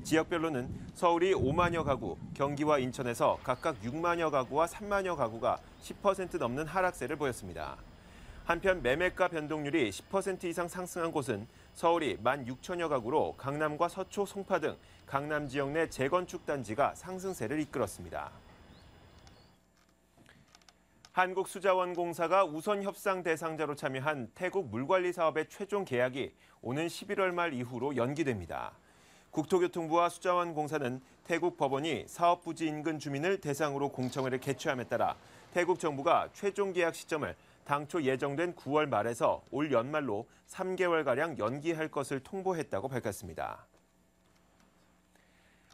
Speaker 7: 지역별로는 서울이 5만여 가구, 경기와 인천에서 각각 6만여 가구와 3만여 가구가 10% 넘는 하락세를 보였습니다. 한편 매매가 변동률이 10% 이상 상승한 곳은 서울이 16,000여 가구로 강남과 서초, 송파 등 강남 지역 내 재건축 단지가 상승세를 이끌었습니다. 한국수자원공사가 우선 협상 대상자로 참여한 태국 물관리 사업의 최종 계약이 오는 11월 말 이후로 연기됩니다. 국토교통부와 수자원공사는 태국 법원이 사업 부지 인근 주민을 대상으로 공청회를 개최함에 따라 태국 정부가 최종 계약 시점을 당초 예정된 9월 말에서 올 연말로 3개월가량 연기할 것을 통보했다고 밝혔습니다.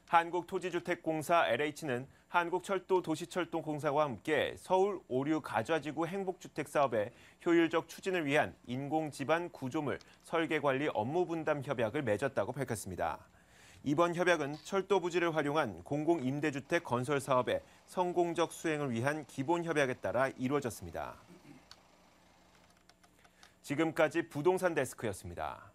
Speaker 7: 한국토지주택공사 LH는 한국철도도시철도공사와 함께 서울 오류 가좌지구 행복주택 사업의 효율적 추진을 위한 인공지반 구조물 설계관리 업무 분담 협약을 맺었다고 밝혔습니다. 이번 협약은 철도 부지를 활용한 공공임대주택 건설 사업의 성공적 수행을 위한 기본 협약에 따라 이루어졌습니다. 지금까지 부동산 데스크였습니다.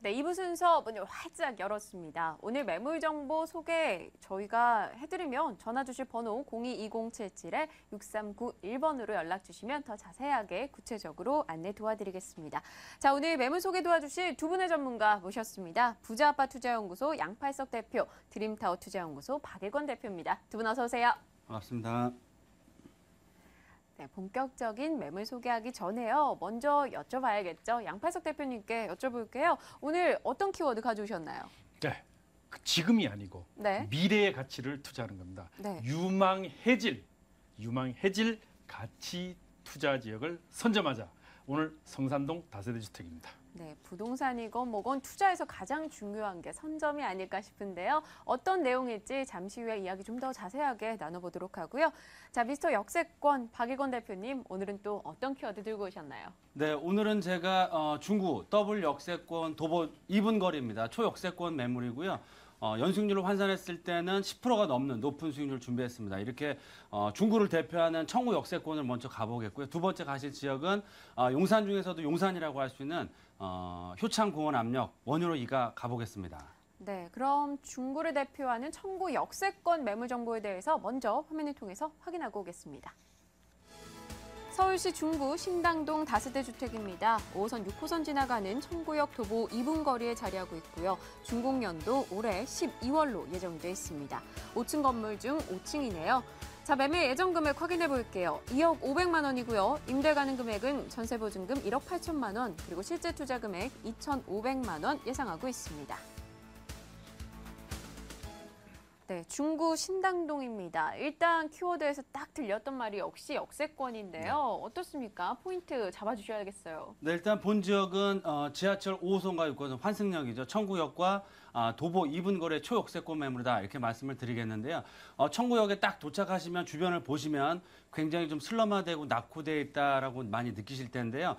Speaker 1: 네, 2부 순서 문을 활짝 열었습니다. 오늘 매물 정보 소개 저희가 해드리면 전화 주실 번호 022077-6391번으로 연락 주시면 더 자세하게 구체적으로 안내 도와드리겠습니다. 자, 오늘 매물 소개 도와주실 두 분의 전문가 모셨습니다. 부자아빠 투자연구소 양팔석 대표, 드림타워 투자연구소 박일권 대표입니다. 두 분 어서 오세요.
Speaker 10: 반갑습니다.
Speaker 1: 네, 본격적인 매물 소개하기 전에요. 먼저 여쭤봐야겠죠. 양팔석 대표님께 여쭤볼게요. 오늘 어떤 키워드 가져오셨나요?
Speaker 10: 네, 지금이 아니고
Speaker 1: 네.
Speaker 10: 미래의 가치를 투자하는 겁니다.
Speaker 1: 네.
Speaker 10: 유망해질 가치 투자 지역을 선점하자. 오늘 성산동 다세대 주택입니다.
Speaker 1: 네, 부동산이건 뭐건 투자에서 가장 중요한 게 선점이 아닐까 싶은데요. 어떤 내용일지 잠시 후에 이야기 좀 더 자세하게 나눠보도록 하고요. 자, 미스터 역세권 박일권 대표님, 오늘은 또 어떤 키워드 들고 오셨나요?
Speaker 11: 네, 오늘은 제가 중구 더블 역세권 도보 2분 거리입니다. 초역세권 매물이고요. 연수익률을 환산했을 때는 10%가 넘는 높은 수익률을 준비했습니다. 이렇게 중구를 대표하는 청구 역세권을 먼저 가보겠고요. 두 번째 가실 지역은 용산 중에서도 용산이라고 할 수 있는 효창공원 압력 원효로 2가 가보겠습니다.
Speaker 1: 네, 그럼 중구를 대표하는 청구 역세권 매물 정보에 대해서 먼저 화면을 통해서 확인하고 오겠습니다. 서울시 중구 신당동 다세대 주택입니다. 5호선 6호선 지나가는 청구역 도보 2분 거리에 자리하고 있고요. 준공연도 올해 12월로 예정돼 있습니다. 5층 건물 중 5층이네요. 자, 매매 예정 금액 확인해 볼게요. 2억 500만 원이고요. 임대 가능 금액은 전세 보증금 1억 8천만 원, 그리고 실제 투자 금액 2,500만 원 예상하고 있습니다. 네, 중구 신당동입니다. 일단 키워드에서 딱 들렸던 말이 역시 역세권인데요. 어떻습니까? 포인트 잡아주셔야겠어요.
Speaker 11: 네, 일단 본 지역은 지하철 5호선과 6호선 환승역이죠. 청구역과 도보 2분 거리 초역세권 매물이다 이렇게 말씀을 드리겠는데요. 청구역에 딱 도착하시면 주변을 보시면 굉장히 좀 슬럼화되고 낙후되어 있다라고 많이 느끼실 텐데요.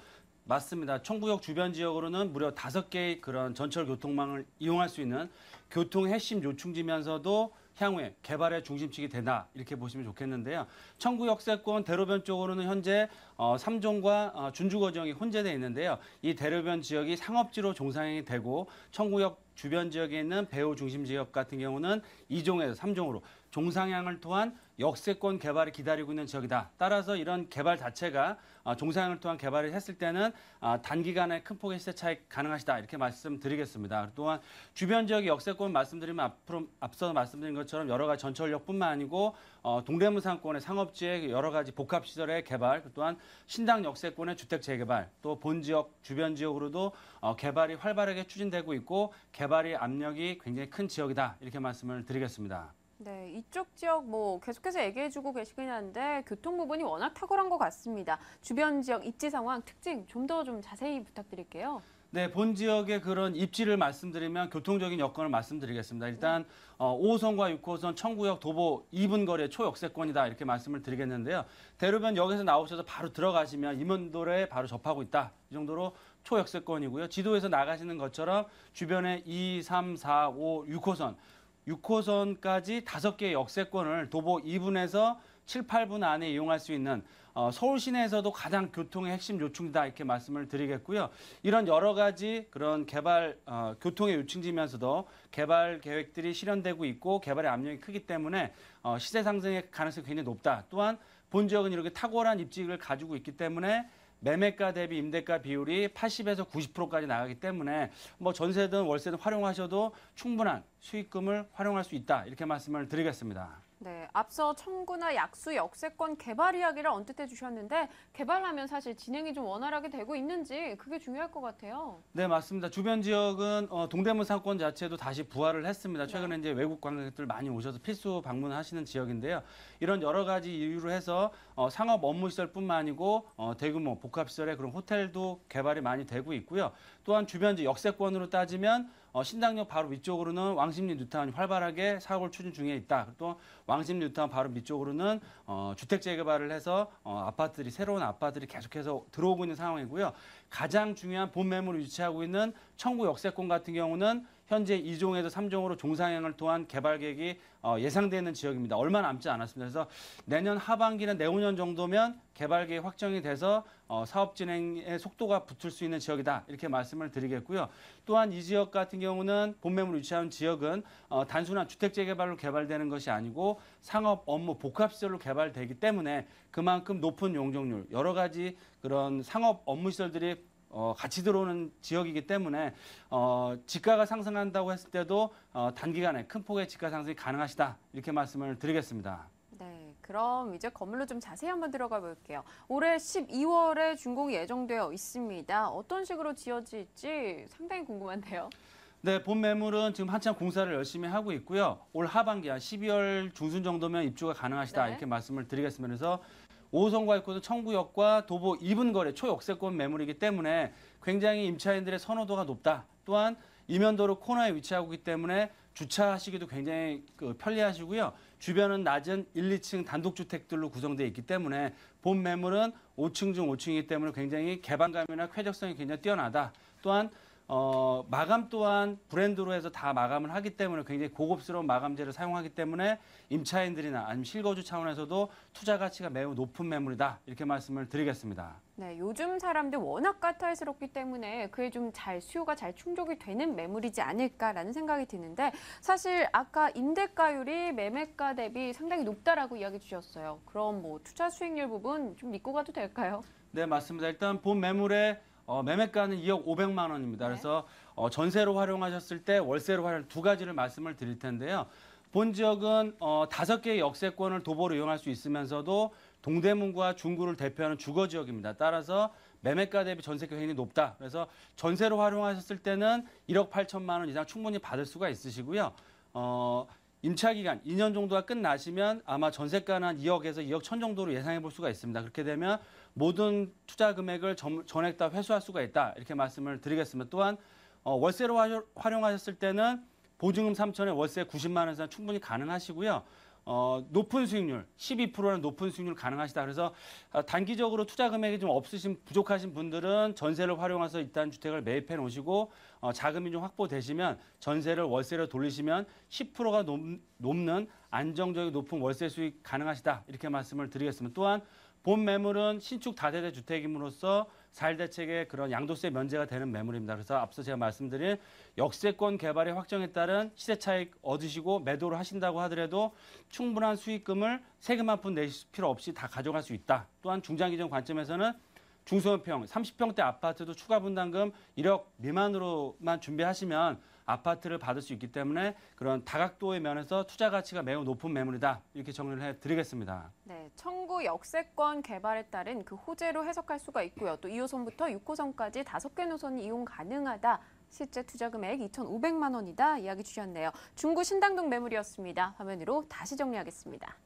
Speaker 11: 맞습니다. 청구역 주변 지역으로는 무려 5개의 그런 전철 교통망을 이용할 수 있는 교통 핵심 요충지면서도 향후에 개발의 중심축이 된다 이렇게 보시면 좋겠는데요. 청구역세권 대로변 쪽으로는 현재 3종과 준주거지역이 혼재되어 있는데요. 이 대로변 지역이 상업지로 종상행이 되고 청구역 주변 지역에 있는 배후 중심 지역 같은 경우는 2종에서 3종으로 종상향을 통한 역세권 개발이 기다리고 있는 지역이다. 따라서 이런 개발 자체가 종상향을 통한 개발을 했을 때는 단기간에 큰 폭의 시세 차익 가능하시다 이렇게 말씀드리겠습니다. 또한 주변 지역의 역세권 말씀드리면 앞서 말씀드린 것처럼 여러 가지 전철역뿐만 아니고 동대문 상권의 상업지의 여러 가지 복합시설의 개발, 또한 신당 역세권의 주택 재개발, 또 본 지역 주변 지역으로도 개발이 활발하게 추진되고 있고 개발의 압력이 굉장히 큰 지역이다 이렇게 말씀을 드리겠습니다.
Speaker 1: 네, 이쪽 지역 뭐 계속해서 얘기해주고 계시긴 한데 교통 부분이 워낙 탁월한 것 같습니다. 주변 지역 입지 상황, 특징 좀 더 좀 자세히 부탁드릴게요.
Speaker 11: 네, 본 지역의 그런 입지를 말씀드리면 교통적인 여건을 말씀드리겠습니다. 일단 5호선과 6호선 청구역 도보 2분 거리의 초역세권이다 이렇게 말씀을 드리겠는데요. 대로변역에서 나오셔서 바로 들어가시면 임원도로에 바로 접하고 있다. 이 정도로 초역세권이고요. 지도에서 나가시는 것처럼 주변에 2, 3, 4, 5, 6호선까지 5개의 역세권을 도보 2분에서 7, 8분 안에 이용할 수 있는 서울 시내에서도 가장 교통의 핵심 요충지다 이렇게 말씀을 드리겠고요. 이런 여러 가지 그런 개발 교통의 요충지면서도 개발 계획들이 실현되고 있고 개발의 압력이 크기 때문에 시세 상승의 가능성이 굉장히 높다. 또한 본 지역은 이렇게 탁월한 입지를 가지고 있기 때문에 매매가 대비 임대가 비율이 80에서 90%까지 나가기 때문에 뭐 전세든 월세든 활용하셔도 충분한 수익금을 활용할 수 있다 이렇게 말씀을 드리겠습니다.
Speaker 1: 네, 앞서 청구나 약수 역세권 개발 이야기를 언뜻 해주셨는데 개발하면 사실 진행이 좀 원활하게 되고 있는지 그게 중요할 것 같아요.
Speaker 11: 네, 맞습니다. 주변 지역은 동대문 상권 자체도 다시 부활을 했습니다. 최근에 이제 외국 관광객들 많이 오셔서 필수 방문하시는 지역인데요. 이런 여러 가지 이유로 해서 상업 업무 시설뿐만 아니고 대규모 복합시설의 그런 호텔도 개발이 많이 되고 있고요. 또한 주변 지역 역세권으로 따지면 신당역 바로 위쪽으로는 왕십리 뉴타운이 활발하게 사업을 추진 중에 있다. 또 왕십리 뉴타운 바로 밑쪽으로는 주택 재개발을 해서 새로운 아파트들이 계속해서 들어오고 있는 상황이고요. 가장 중요한 본 매물을 위치하고 있는 청구 역세권 같은 경우는 현재 2종에서 3종으로 종상향을 통한 개발 계획이 예상되는 지역입니다. 얼마 남지 않았습니다. 그래서 내년 하반기나 내후년 정도면 개발 계획 확정이 돼서 사업 진행의 속도가 붙을 수 있는 지역이다. 이렇게 말씀을 드리겠고요. 또한 이 지역 같은 경우는 본 매물 위치하는 지역은 단순한 주택 재개발로 개발되는 것이 아니고 상업 업무 복합시설로 개발되기 때문에 그만큼 높은 용적률, 여러 가지 그런 상업 업무 시설들이 같이 들어오는 지역이기 때문에 지가가 상승한다고 했을 때도 단기간에 큰 폭의 지가 상승이 가능하시다 이렇게 말씀을 드리겠습니다.
Speaker 1: 네, 그럼 이제 건물로 좀 자세히 한번 들어가 볼게요. 올해 12월에 준공이 예정되어 있습니다. 어떤 식으로 지어질지 상당히 궁금한데요.
Speaker 11: 네, 본 매물은 지금 한참 공사를 열심히 하고 있고요. 올 하반기 한 12월 중순 정도면 입주가 가능하시다
Speaker 1: 네.
Speaker 11: 이렇게 말씀을 드리겠습니다. 그래서 5호선 과일코는 청구역과 도보 2분 거래 초역세권 매물이기 때문에 굉장히 임차인들의 선호도가 높다. 또한 이면도로 코너에 위치하고 있기 때문에 주차하시기도 굉장히 편리하시고요. 주변은 낮은 1, 2층 단독주택들로 구성되어 있기 때문에 본 매물은 5층 중 5층이기 때문에 굉장히 개방감이나 쾌적성이 굉장히 뛰어나다. 또한 마감 또한 브랜드로 해서 다 마감을 하기 때문에 굉장히 고급스러운 마감재를 사용하기 때문에 임차인들이나 아니면 실거주 차원에서도 투자 가치가 매우 높은 매물이다. 이렇게 말씀을 드리겠습니다.
Speaker 1: 네, 요즘 사람들 워낙 까탈스럽기 때문에 그에 좀 수요가 잘 충족이 되는 매물이지 않을까라는 생각이 드는데 사실 아까 임대가율이 매매가 대비 상당히 높다라고 이야기 주셨어요. 그럼 뭐 투자 수익률 부분 좀 믿고 가도 될까요?
Speaker 11: 네, 맞습니다. 일단 본 매물의 매매가는 2억 500만 원입니다. 그래서 전세로 활용하셨을 때 월세로 활용 두 가지를 말씀을 드릴 텐데요. 본 지역은 5개의 역세권을 도보로 이용할 수 있으면서도 동대문과 중구를 대표하는 주거 지역입니다. 따라서 매매가 대비 전세가 굉장히 높다. 그래서 전세로 활용하셨을 때는 1억 8천만 원 이상 충분히 받을 수가 있으시고요. 임차 기간 2년 정도가 끝나시면 아마 전세가는 한 2억에서 2억 1천 정도로 예상해 볼 수가 있습니다. 그렇게 되면 모든 투자 금액을 전액 다 회수할 수가 있다. 이렇게 말씀을 드리겠습니다. 또한 월세로 활용하셨을 때는 보증금 3천에 월세 90만 원 이상 충분히 가능하시고요. 높은 수익률, 12%는 높은 수익률 가능하시다. 그래서 단기적으로 투자 금액이 좀 부족하신 분들은 전세를 활용해서 일단 주택을 매입해 놓으시고 자금이 좀 확보되시면 전세를 월세로 돌리시면 10%가 넘는 안정적이고 높은 월세 수익 가능하시다. 이렇게 말씀을 드리겠습니다. 또한 본 매물은 신축 다세대 주택임으로써 4일 대책의 그런 양도세 면제가 되는 매물입니다. 그래서 앞서 제가 말씀드린 역세권 개발의 확정에 따른 시세 차익 얻으시고 매도를 하신다고 하더라도 충분한 수익금을 세금 한 푼 내실 필요 없이 다 가져갈 수 있다. 또한 중장기적 관점에서는 중소형평, 30평대 아파트도 추가 분담금 1억 미만으로만 준비하시면 아파트를 받을 수 있기 때문에 그런 다각도의 면에서 투자 가치가 매우 높은 매물이다. 이렇게 정리를 해드리겠습니다.
Speaker 1: 네, 청구 역세권 개발에 따른 그 호재로 해석할 수가 있고요. 또 2호선부터 6호선까지 5개 노선이 이용 가능하다. 실제 투자 금액 2,500만 원이다. 이야기 주셨네요. 중구 신당동 매물이었습니다. 화면으로 다시 정리하겠습니다.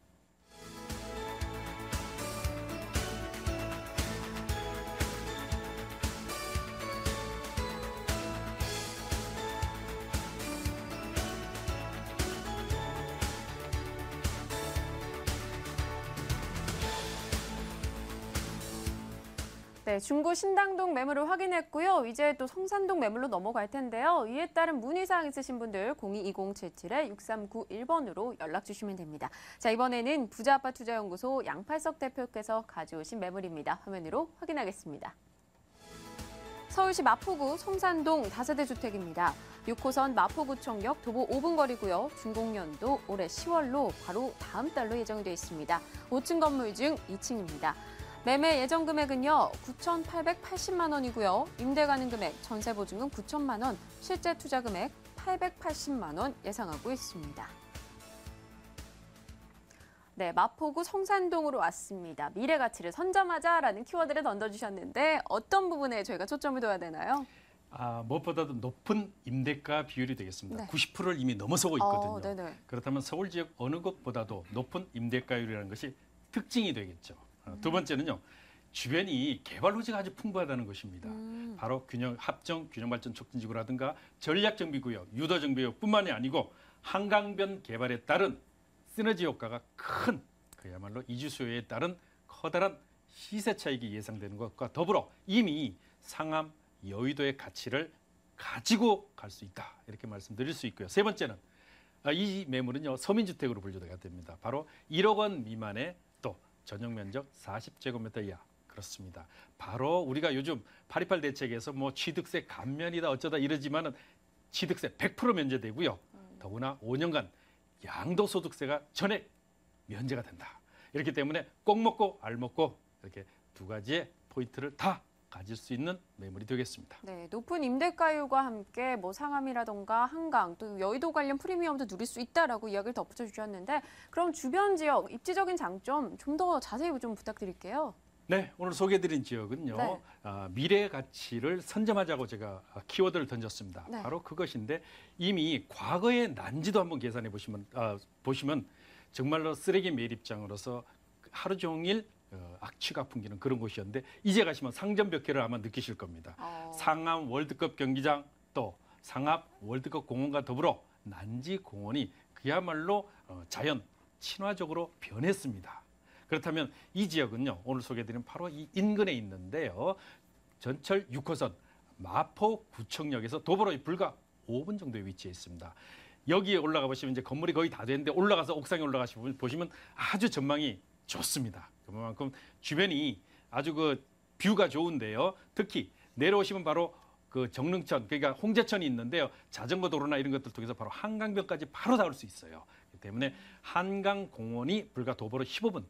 Speaker 1: 네, 중구 신당동 매물을 확인했고요. 이제 또 성산동 매물로 넘어갈 텐데요. 이에 따른 문의사항 있으신 분들 022077-6391번으로 연락 주시면 됩니다. 자, 이번에는 부자아파트투자연구소 양팔석 대표께서 가져오신 매물입니다. 화면으로 확인하겠습니다. 서울시 마포구 성산동 다세대 주택입니다. 6호선 마포구청역 도보 5분 거리고요. 준공연도 올해 10월로 바로 다음 달로 예정이 되어 있습니다. 5층 건물 중 2층입니다. 매매 예정 금액은요, 9,880만 원이고요. 임대 가능 금액, 전세 보증금 9천만 원, 실제 투자 금액 880만 원 예상하고 있습니다. 네, 마포구 성산동으로 왔습니다. 미래 가치를 선점하자라는 키워드를 던져주셨는데 어떤 부분에 저희가 초점을 둬야 되나요?
Speaker 10: 무엇보다도 높은 임대가 비율이 되겠습니다.
Speaker 1: 네.
Speaker 10: 90%를 이미 넘어서고 있거든요.
Speaker 1: 네네.
Speaker 10: 그렇다면 서울 지역 어느 곳보다도 높은 임대가율이라는 것이 특징이 되겠죠. 두 번째는요. 주변이 개발 호재가 아주 풍부하다는 것입니다. 바로 합정 균형발전 촉진지구라든가 전략정비구역, 유도정비구역뿐만이 아니고 한강변 개발에 따른 시너지 효과가 큰 그야말로 이주 수요에 따른 커다란 시세 차익이 예상되는 것과 더불어 이미 상암, 여의도의 가치를 가지고 갈 수 있다. 이렇게 말씀드릴 수 있고요. 세 번째는 이 매물은요. 서민주택으로 분류가 됩니다. 바로 1억 원 미만의 또 전용 면적 40제곱미터 이하. 그렇습니다. 바로 우리가 요즘 8.28 대책에서 뭐 취득세 감면이다 어쩌다 이러지만은 취득세 100% 면제되고요. 더구나 5년간 양도소득세가 전액 면제가 된다. 이렇기 때문에 꼭 먹고 알 먹고 이렇게 두 가지의 포인트를 다 가질 수 있는 매물이 되겠습니다.
Speaker 1: 네, 높은 임대가율과 함께 뭐 상암이라던가 한강 또 여의도 관련 프리미엄도 누릴 수 있다라고 이야기를 덧붙여 주셨는데 그럼 주변 지역 입지적인 장점 좀 더 자세히 좀 부탁드릴게요.
Speaker 10: 네, 오늘 소개해드린 지역은요.
Speaker 1: 네.
Speaker 10: 미래 가치를 선점하자고 제가 키워드를 던졌습니다.
Speaker 1: 네.
Speaker 10: 바로 그것인데 이미 과거의 난지도 한번 계산해 보시면 정말로 쓰레기 매립장으로서 하루 종일 악취가 풍기는 그런 곳이었는데 이제 가시면 상점벽해를 아마 느끼실 겁니다. 상암 월드컵 경기장 또 상암 월드컵 공원과 더불어 난지 공원이 그야말로 자연 친화적으로 변했습니다. 그렇다면 이 지역은요. 오늘 소개해드린 바로 이 인근에 있는데요. 전철 6호선 마포구청역에서 도보로 불과 5분 정도에 위치해 있습니다. 여기에 올라가 보시면 이제 건물이 거의 다 됐는데 올라가서 옥상에 올라가시면 보시면 아주 전망이 좋습니다. 그만큼 주변이 아주 그 뷰가 좋은데요. 특히 내려오시면 바로 그 정릉천, 그러니까 홍제천이 있는데요. 자전거 도로나 이런 것들 통해서 바로 한강변까지 바로 닿을 수 있어요. 그렇기 때문에 한강공원이 불과 도보로 15분,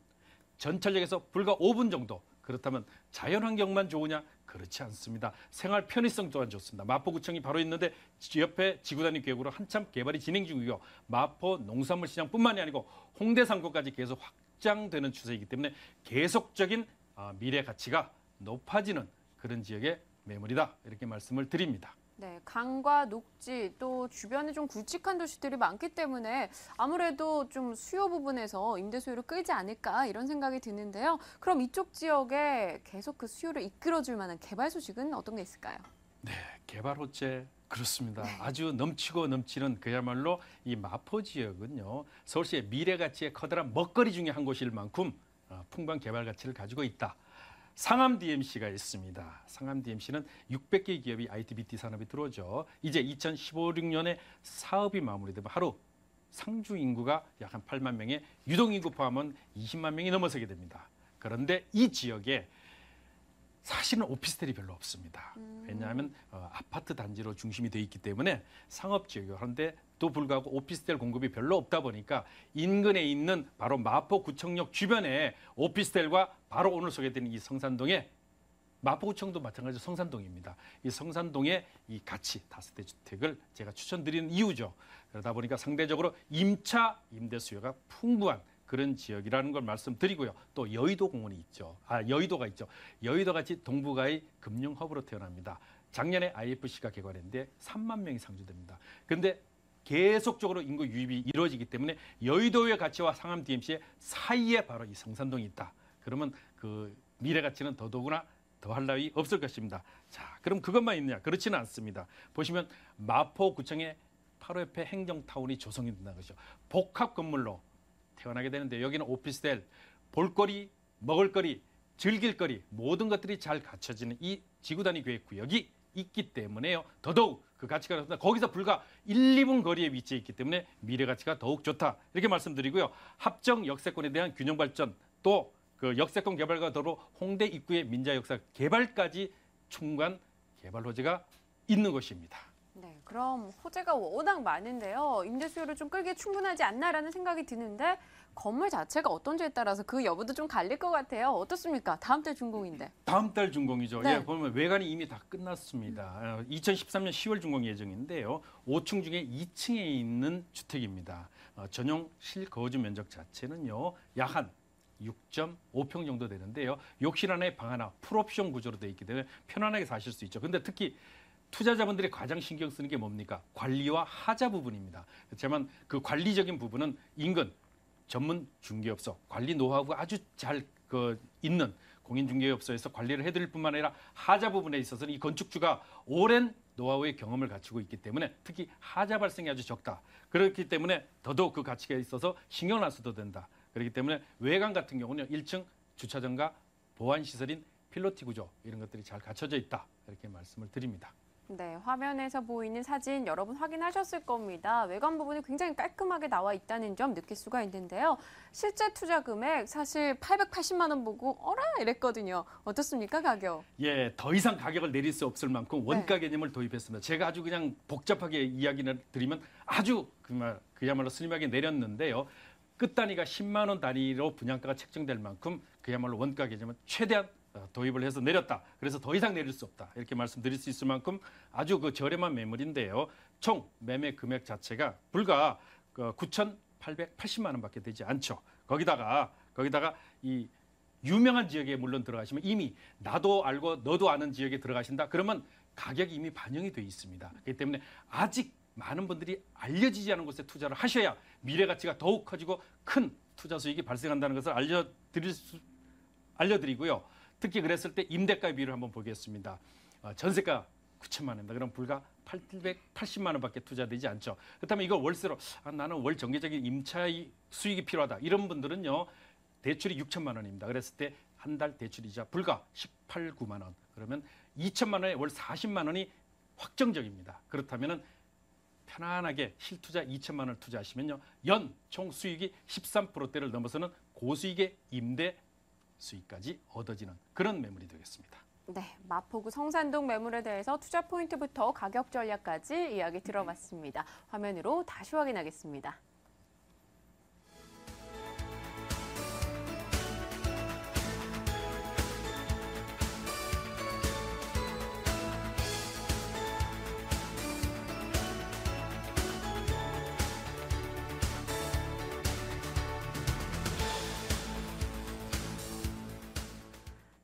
Speaker 10: 전철역에서 불과 5분 정도. 그렇다면 자연환경만 좋으냐? 그렇지 않습니다. 생활 편의성 또한 좋습니다. 마포구청이 바로 있는데 옆에 지구단위 계획으로 한참 개발이 진행 중이고요. 마포 농산물시장뿐만이 아니고 홍대상권까지 계속 확장되는 추세이기 때문에 계속적인 미래 가치가 높아지는 그런 지역의 매물이다. 이렇게 말씀을 드립니다.
Speaker 1: 네, 강과 녹지 또 주변에 좀 굵직한 도시들이 많기 때문에 아무래도 좀 수요 부분에서 임대 수요를 끌지 않을까 이런 생각이 드는데요. 그럼 이쪽 지역에 계속 그 수요를 이끌어줄 만한 개발 소식은 어떤 게 있을까요?
Speaker 10: 네, 개발 호재 그렇습니다. 아주 넘치고 넘치는 그야말로 이 마포 지역은요. 서울시의 미래 가치의 커다란 먹거리 중에 한 곳일 만큼 풍부한 개발 가치를 가지고 있다. 상암 DMC가 있습니다. 상암 DMC는 600개 기업이 IT/BT 산업에 들어오죠. 이제 2015-16년에 사업이 마무리되면 하루 상주 인구가 약 한 8만 명에 유동 인구 포함은 20만 명이 넘어서게 됩니다. 그런데 이 지역에 사실은 오피스텔이 별로 없습니다. 왜냐하면 아파트 단지로 중심이 되어 있기 때문에 상업 지역이고 그런데 또 불구하고 오피스텔 공급이 별로 없다 보니까 인근에 있는 바로 마포구청역 주변에 오피스텔과 바로 오늘 소개해드린 이 성산동에 마포구청도 마찬가지로 성산동입니다. 이 성산동의 이 가치 다세대 주택을 제가 추천드리는 이유죠. 그러다 보니까 상대적으로 임차 임대 수요가 풍부한 그런 지역이라는 걸 말씀드리고요. 또 여의도 공원이 있죠. 여의도가 있죠. 여의도 같이 동북아의 금융 허브로 태어납니다. 작년에 IFC가 개관했는데 3만 명이 상주됩니다. 그런데 계속적으로 인구 유입이 이루어지기 때문에 여의도의 가치와 상암 DMC의 사이에 바로 이 성산동이 있다. 그러면 그 미래 가치는 더더구나 더할 나위 없을 것입니다. 자, 그럼 그것만 있느냐? 그렇지는 않습니다. 보시면 마포구청의 바로 옆에 행정타운이 조성이 된다는 것이죠. 복합 건물로 태어나게 되는데 여기는 오피스텔, 볼거리, 먹을거리, 즐길거리 모든 것들이 잘 갖춰지는 이 지구단위 계획구역이 있기 때문에요. 더더욱 그 가치가 높습니다. 거기서 불과 1, 2분 거리에 위치해 있기 때문에 미래 가치가 더욱 좋다. 이렇게 말씀드리고요. 합정 역세권에 대한 균형 발전 또 그 역세권 개발과 더불어 홍대 입구의 민자 역사 개발까지 충분한 개발 호재가 있는 곳입니다.
Speaker 1: 네, 그럼 호재가 워낙 많은데요. 임대 수요를 좀 끌기 충분하지 않나라는 생각이 드는데 건물 자체가 어떤지에 따라서 그 여부도 좀 갈릴 것 같아요. 어떻습니까? 다음 달 준공인데.
Speaker 10: 다음 달 준공이죠.
Speaker 1: 네.
Speaker 10: 예, 보면 외관이 이미 다 끝났습니다. 2013년 10월 준공 예정인데요. 5층 중에 2층에 있는 주택입니다. 전용 실거주 면적 자체는요. 약 한 6.5평 정도 되는데요. 욕실 안에 방 하나 풀옵션 구조로 되어 있기 때문에 편안하게 사실 수 있죠. 근데 특히 투자자분들이 가장 신경 쓰는 게 뭡니까? 관리와 하자 부분입니다. 그렇지만 그 관리적인 부분은 인근 전문 중개업소 관리 노하우가 아주 잘 있는 공인중개업소에서 관리를 해드릴 뿐만 아니라 하자 부분에 있어서는 이 건축주가 오랜 노하우의 경험을 갖추고 있기 때문에 특히 하자 발생이 아주 적다. 그렇기 때문에 더더욱 그 가치가 있어서 신경을 안 써도 된다. 그렇기 때문에 외관 같은 경우는 1층 주차장과 보안시설인 필로티 구조 이런 것들이 잘 갖춰져 있다. 이렇게 말씀을 드립니다.
Speaker 1: 네, 화면에서 보이는 사진 여러분 확인하셨을 겁니다. 외관 부분이 굉장히 깔끔하게 나와 있다는 점 느낄 수가 있는데요. 실제 투자 금액 사실 880만 원 보고 어라 이랬거든요. 어떻습니까, 가격?
Speaker 10: 예, 더 이상 가격을 내릴 수 없을 만큼 원가 개념을 도입했습니다. 제가 아주 그냥 복잡하게 이야기를 드리면 아주 그야말로 슬림하게 내렸는데요. 끝 단위가 10만 원 단위로 분양가가 책정될 만큼 그야말로 원가 개념은 최대한 도입을 해서 내렸다. 그래서 더 이상 내릴 수 없다. 이렇게 말씀드릴 수 있을 만큼 아주 그 저렴한 매물인데요. 총 매매 금액 자체가 불과 9,880만 원밖에 되지 않죠. 거기다가 이 유명한 지역에 물론 들어가시면 이미 나도 알고 너도 아는 지역에 들어가신다. 그러면 가격이 이미 반영이 돼 있습니다. 그렇기 때문에 아직 많은 분들이 알려지지 않은 곳에 투자를 하셔야 미래 가치가 더욱 커지고 큰 투자 수익이 발생한다는 것을 알려드리고요. 특히 그랬을 때 임대가 비율을 한번 보겠습니다. 전세가 9천만 원입니다. 그럼 불과 880만 원밖에 투자되지 않죠. 그렇다면 이걸 월세로 나는 월 정기적인 임차 수익이 필요하다. 이런 분들은요. 대출이 6천만 원입니다. 그랬을 때 한 달 대출이자 불과 18, 9만 원. 그러면 2천만 원에 월 40만 원이 확정적입니다. 그렇다면은 편안하게 실투자 2천만 원을 투자하시면요. 연 총 수익이 13%대를 넘어서는 고수익의 임대 수익까지 얻어지는 그런 매물이 되겠습니다.
Speaker 1: 네, 마포구 성산동 매물에 대해서 투자 포인트부터 가격 전략까지 이야기 들어봤습니다. 화면으로 다시 확인하겠습니다.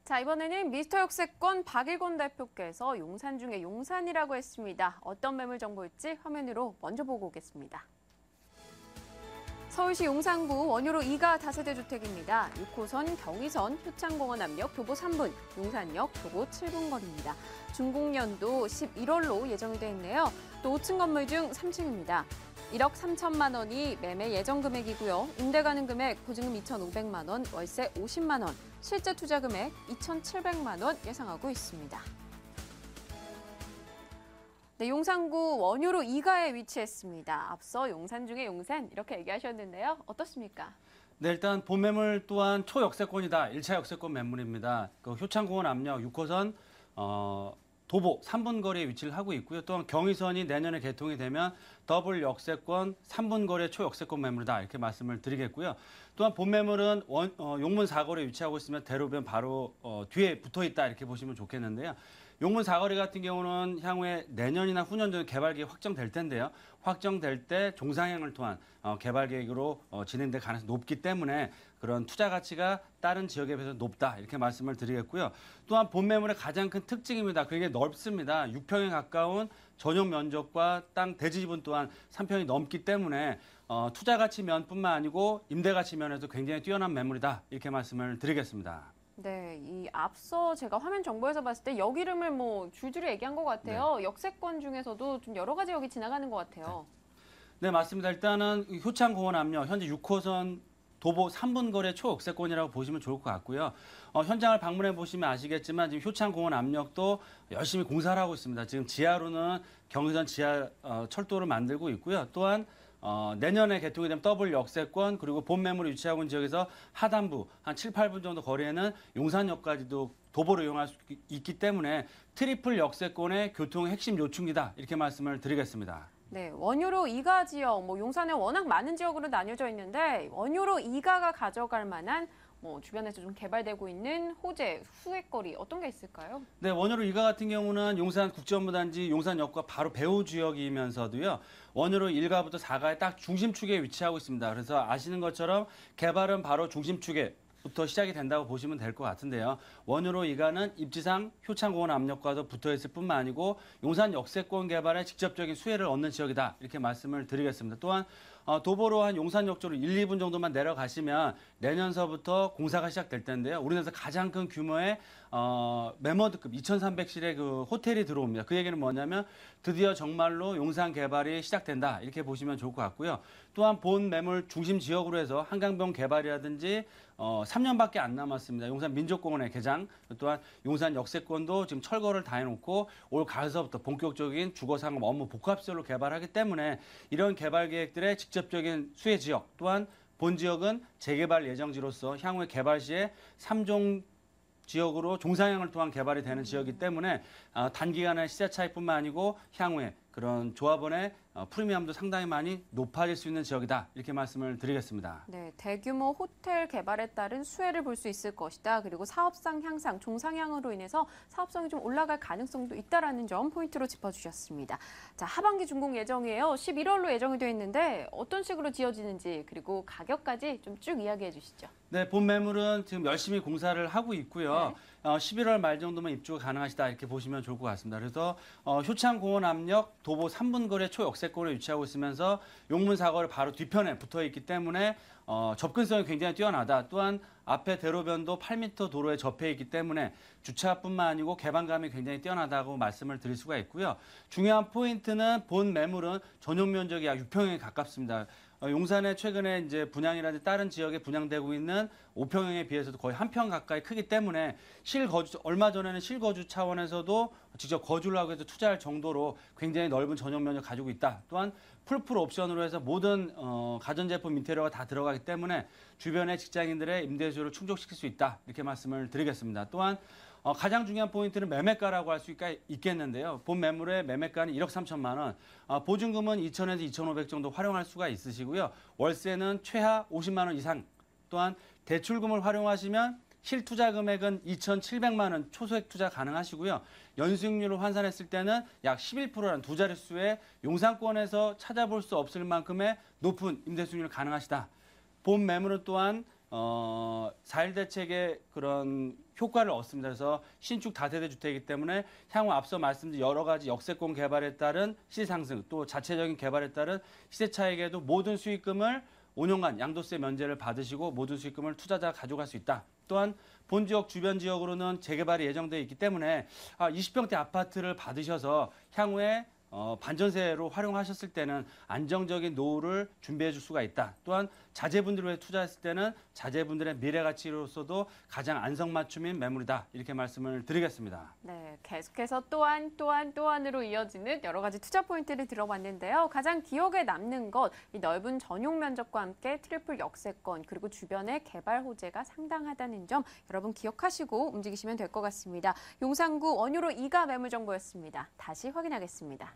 Speaker 1: 자, 이번에는 미스터 역세권 박일권 대표께서 용산 중에 용산이라고 했습니다. 어떤 매물 정보일지 화면으로 먼저 보고 오겠습니다. 서울시 용산구 원효로 2가 다세대 주택입니다. 6호선 경의선 효창공원 앞역 도보 3분, 용산역 도보 7분 거리입니다. 준공연도 11월로 예정이 돼 있네요. 또 5층 건물 중 3층입니다. 1억 3천만 원이 매매 예정 금액이고요. 임대 가능 금액 보증금 2,500만 원, 월세 50만 원, 실제 투자 금액 2,700만 원 예상하고 있습니다. 네, 용산구 원효로 2가에 위치했습니다. 앞서 용산 중에 용산 이렇게 얘기하셨는데요. 어떻습니까?
Speaker 11: 네, 일단 본 매물 또한 초역세권이다. 1차 역세권 매물입니다. 그 효창공원 앞역 6호선 도보 3분 거리에 위치를 하고 있고요. 또한 경의선이 내년에 개통이 되면 더블 역세권 3분 거리의 초역세권 매물이다. 이렇게 말씀을 드리겠고요. 또한 본 매물은 용문 사거리에 위치하고 있으면 대로변 바로 뒤에 붙어 있다. 이렇게 보시면 좋겠는데요. 용문 사거리 같은 경우는 향후에 내년이나 후년 정도 개발 계획 확정될 텐데요. 확정될 때 종상향을 통한 개발 계획으로 진행될 가능성이 높기 때문에 그런 투자 가치가 다른 지역에 비해서 높다 이렇게 말씀을 드리겠고요. 또한 본 매물의 가장 큰 특징입니다. 굉장히 넓습니다. 6평에 가까운 전용 면적과 땅 대지 지분 또한 3평이 넘기 때문에 투자 가치 면뿐만 아니고 임대 가치 면에서 굉장히 뛰어난 매물이다 이렇게 말씀을 드리겠습니다.
Speaker 1: 네, 이 앞서 제가 화면 정보에서 봤을 때 역 이름을 뭐 줄줄이 얘기한 것 같아요. 네. 역세권 중에서도 좀 여러 가지 역이 지나가는 것 같아요.
Speaker 11: 네, 맞습니다. 일단은 효창공원 앞역 현재 6호선 도보 3분 거리 초역세권이라고 보시면 좋을 것 같고요. 현장을 방문해 보시면 아시겠지만 지금 효창공원 앞역도 열심히 공사를 하고 있습니다. 지금 지하로는 경의선 지하 철도를 만들고 있고요. 또한 내년에 개통이 되면 더블 역세권 그리고 본 매물이 위치하고 있는 지역에서 하단부 한 7, 8분 정도 거리에는 용산역까지도 도보로 이용할 수 있기 때문에 트리플 역세권의 교통 핵심 요충지다 이렇게 말씀을 드리겠습니다.
Speaker 1: 네, 원효로 2가 지역, 용산에 워낙 많은 지역으로 나뉘어져 있는데 원효로 2가가 가져갈 만한 주변에서 좀 개발되고 있는 호재, 후획거리 어떤 게 있을까요?
Speaker 11: 네, 원효로 2가 같은 경우는 용산 국제업무단지 용산역과 바로 배후 지역이면서도요. 원효로 1가부터 4가의 딱 중심축에 위치하고 있습니다. 그래서 아시는 것처럼 개발은 바로 중심축에부터 시작이 된다고 보시면 될 것 같은데요. 원효로 2가는 입지상 효창공원 앞역과도 붙어있을 뿐만 아니고 용산 역세권 개발에 직접적인 수혜를 얻는 지역이다. 이렇게 말씀을 드리겠습니다. 또한 도보로 한 용산역 쪽으로 1, 2분 정도만 내려가시면 내년서부터 공사가 시작될 텐데요. 우리나라에서 가장 큰 규모의 매머드급 2,300실의 그 호텔이 들어옵니다. 그 얘기는 뭐냐면 드디어 정말로 용산 개발이 시작된다. 이렇게 보시면 좋을 것 같고요. 또한 본 매물 중심 지역으로 해서 한강변 개발이라든지 3년밖에 안 남았습니다. 용산 민족공원의 개장, 또한 용산 역세권도 지금 철거를 다 해놓고 올 가을서부터 본격적인 주거상업 업무 복합시설로 개발하기 때문에 이런 개발 계획들의 직접적인 수혜 지역, 또한 본 지역은 재개발 예정지로서 향후에 개발 시에 3종 지역으로 종상향을 통한 개발이 되는 지역이기 때문에 단기간의 시세 차익뿐만 아니고 향후에 그런 조합원의 프리미엄도 상당히 많이 높아질 수 있는 지역이다. 이렇게 말씀을 드리겠습니다.
Speaker 1: 네, 대규모 호텔 개발에 따른 수혜를 볼 수 있을 것이다. 그리고 사업성 향상, 종상향으로 인해서 사업성이 좀 올라갈 가능성도 있다라는 점 포인트로 짚어주셨습니다. 자, 하반기 준공 예정이에요. 11월로 예정이 되어 있는데 어떤 식으로 지어지는지 그리고 가격까지 좀 쭉 이야기해 주시죠.
Speaker 11: 네, 본 매물은 지금 열심히 공사를 하고 있고요. 11월 말 정도면 입주가 가능하시다 이렇게 보시면 좋을 것 같습니다. 그래서 효창공원 앞역 도보 3분 거리 초역세권에 위치하고 있으면서 용문사거리 바로 뒤편에 붙어 있기 때문에 접근성이 굉장히 뛰어나다. 또한 앞에 대로변도 8m 도로에 접해 있기 때문에 주차뿐만 아니고 개방감이 굉장히 뛰어나다고 말씀을 드릴 수가 있고요. 중요한 포인트는 본 매물은 전용 면적이 약 6평형에 가깝습니다. 용산에 최근에 이제 분양이라든지 다른 지역에 분양되고 있는 5평형에 비해서도 거의 1평 가까이 크기 때문에 얼마 전에는 실거주 차원에서도 직접 거주를 하고 해서 투자할 정도로 굉장히 넓은 전용 면적 가지고 있다. 또한 풀풀 옵션으로 해서 모든 가전제품 인테리어가 다 들어가기 때문에 주변의 직장인들의 임대 수요를 충족시킬 수 있다. 이렇게 말씀을 드리겠습니다. 또한 가장 중요한 포인트는 매매가라고 할 수 있겠는데요. 본 매물의 매매가는 1억 3천만 원, 보증금은 2천에서 2,500 정도 활용할 수가 있으시고요. 월세는 최하 50만 원 이상, 또한 대출금을 활용하시면 실투자 금액은 2,700만 원 초소액 투자 가능하시고요. 연수익률을 환산했을 때는 약 11%라는 두 자릿수의 용산권에서 찾아볼 수 없을 만큼의 높은 임대 수익률 가능하시다. 본 매물은 또한 4일 대책의 그런 효과를 얻습니다. 그래서 신축 다세대 주택이기 때문에 향후 앞서 말씀드린 여러 가지 역세권 개발에 따른 시세 상승, 또 자체적인 개발에 따른 시세 차익에도 모든 수익금을 5년간 양도세 면제를 받으시고 모든 수익금을 투자자가 가져갈 수 있다. 또한 본 지역 주변 지역으로는 재개발이 예정되어 있기 때문에 20평대 아파트를 받으셔서 향후에 반전세로 활용하셨을 때는 안정적인 노후를 준비해 줄 수가 있다. 또한 자제분들을 위해 투자했을 때는 자제분들의 미래 가치로서도 가장 안성맞춤인 매물이다. 이렇게 말씀을 드리겠습니다.
Speaker 1: 네, 계속해서 또한으로 이어지는 여러 가지 투자 포인트를 들어봤는데요. 가장 기억에 남는 것, 이 넓은 전용 면적과 함께 트리플 역세권 그리고 주변의 개발 호재가 상당하다는 점 여러분 기억하시고 움직이시면 될 것 같습니다. 용산구 원유로 2가 매물 정보였습니다. 다시 확인하겠습니다.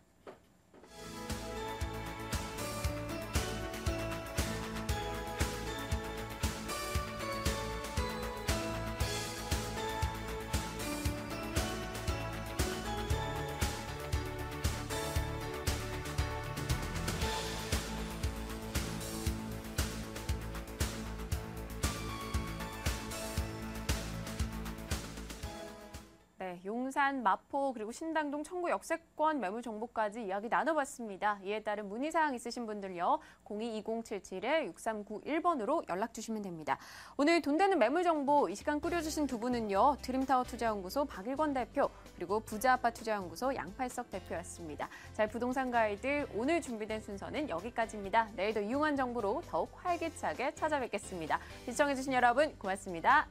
Speaker 1: 네, 용산, 마포, 그리고 신당동, 청구 역세권 매물 정보까지 이야기 나눠봤습니다. 이에 따른 문의사항 있으신 분들요. 022077-6391번으로 연락 주시면 됩니다. 오늘 돈 되는 매물 정보 이 시간 꾸려주신 두 분은요. 드림타워 투자연구소 박일권 대표, 그리고 부자아파 투자연구소 양팔석 대표였습니다. 자, 부동산 가이드 오늘 준비된 순서는 여기까지입니다. 내일도 유용한 정보로 더욱 활기차게 찾아뵙겠습니다. 시청해주신 여러분 고맙습니다.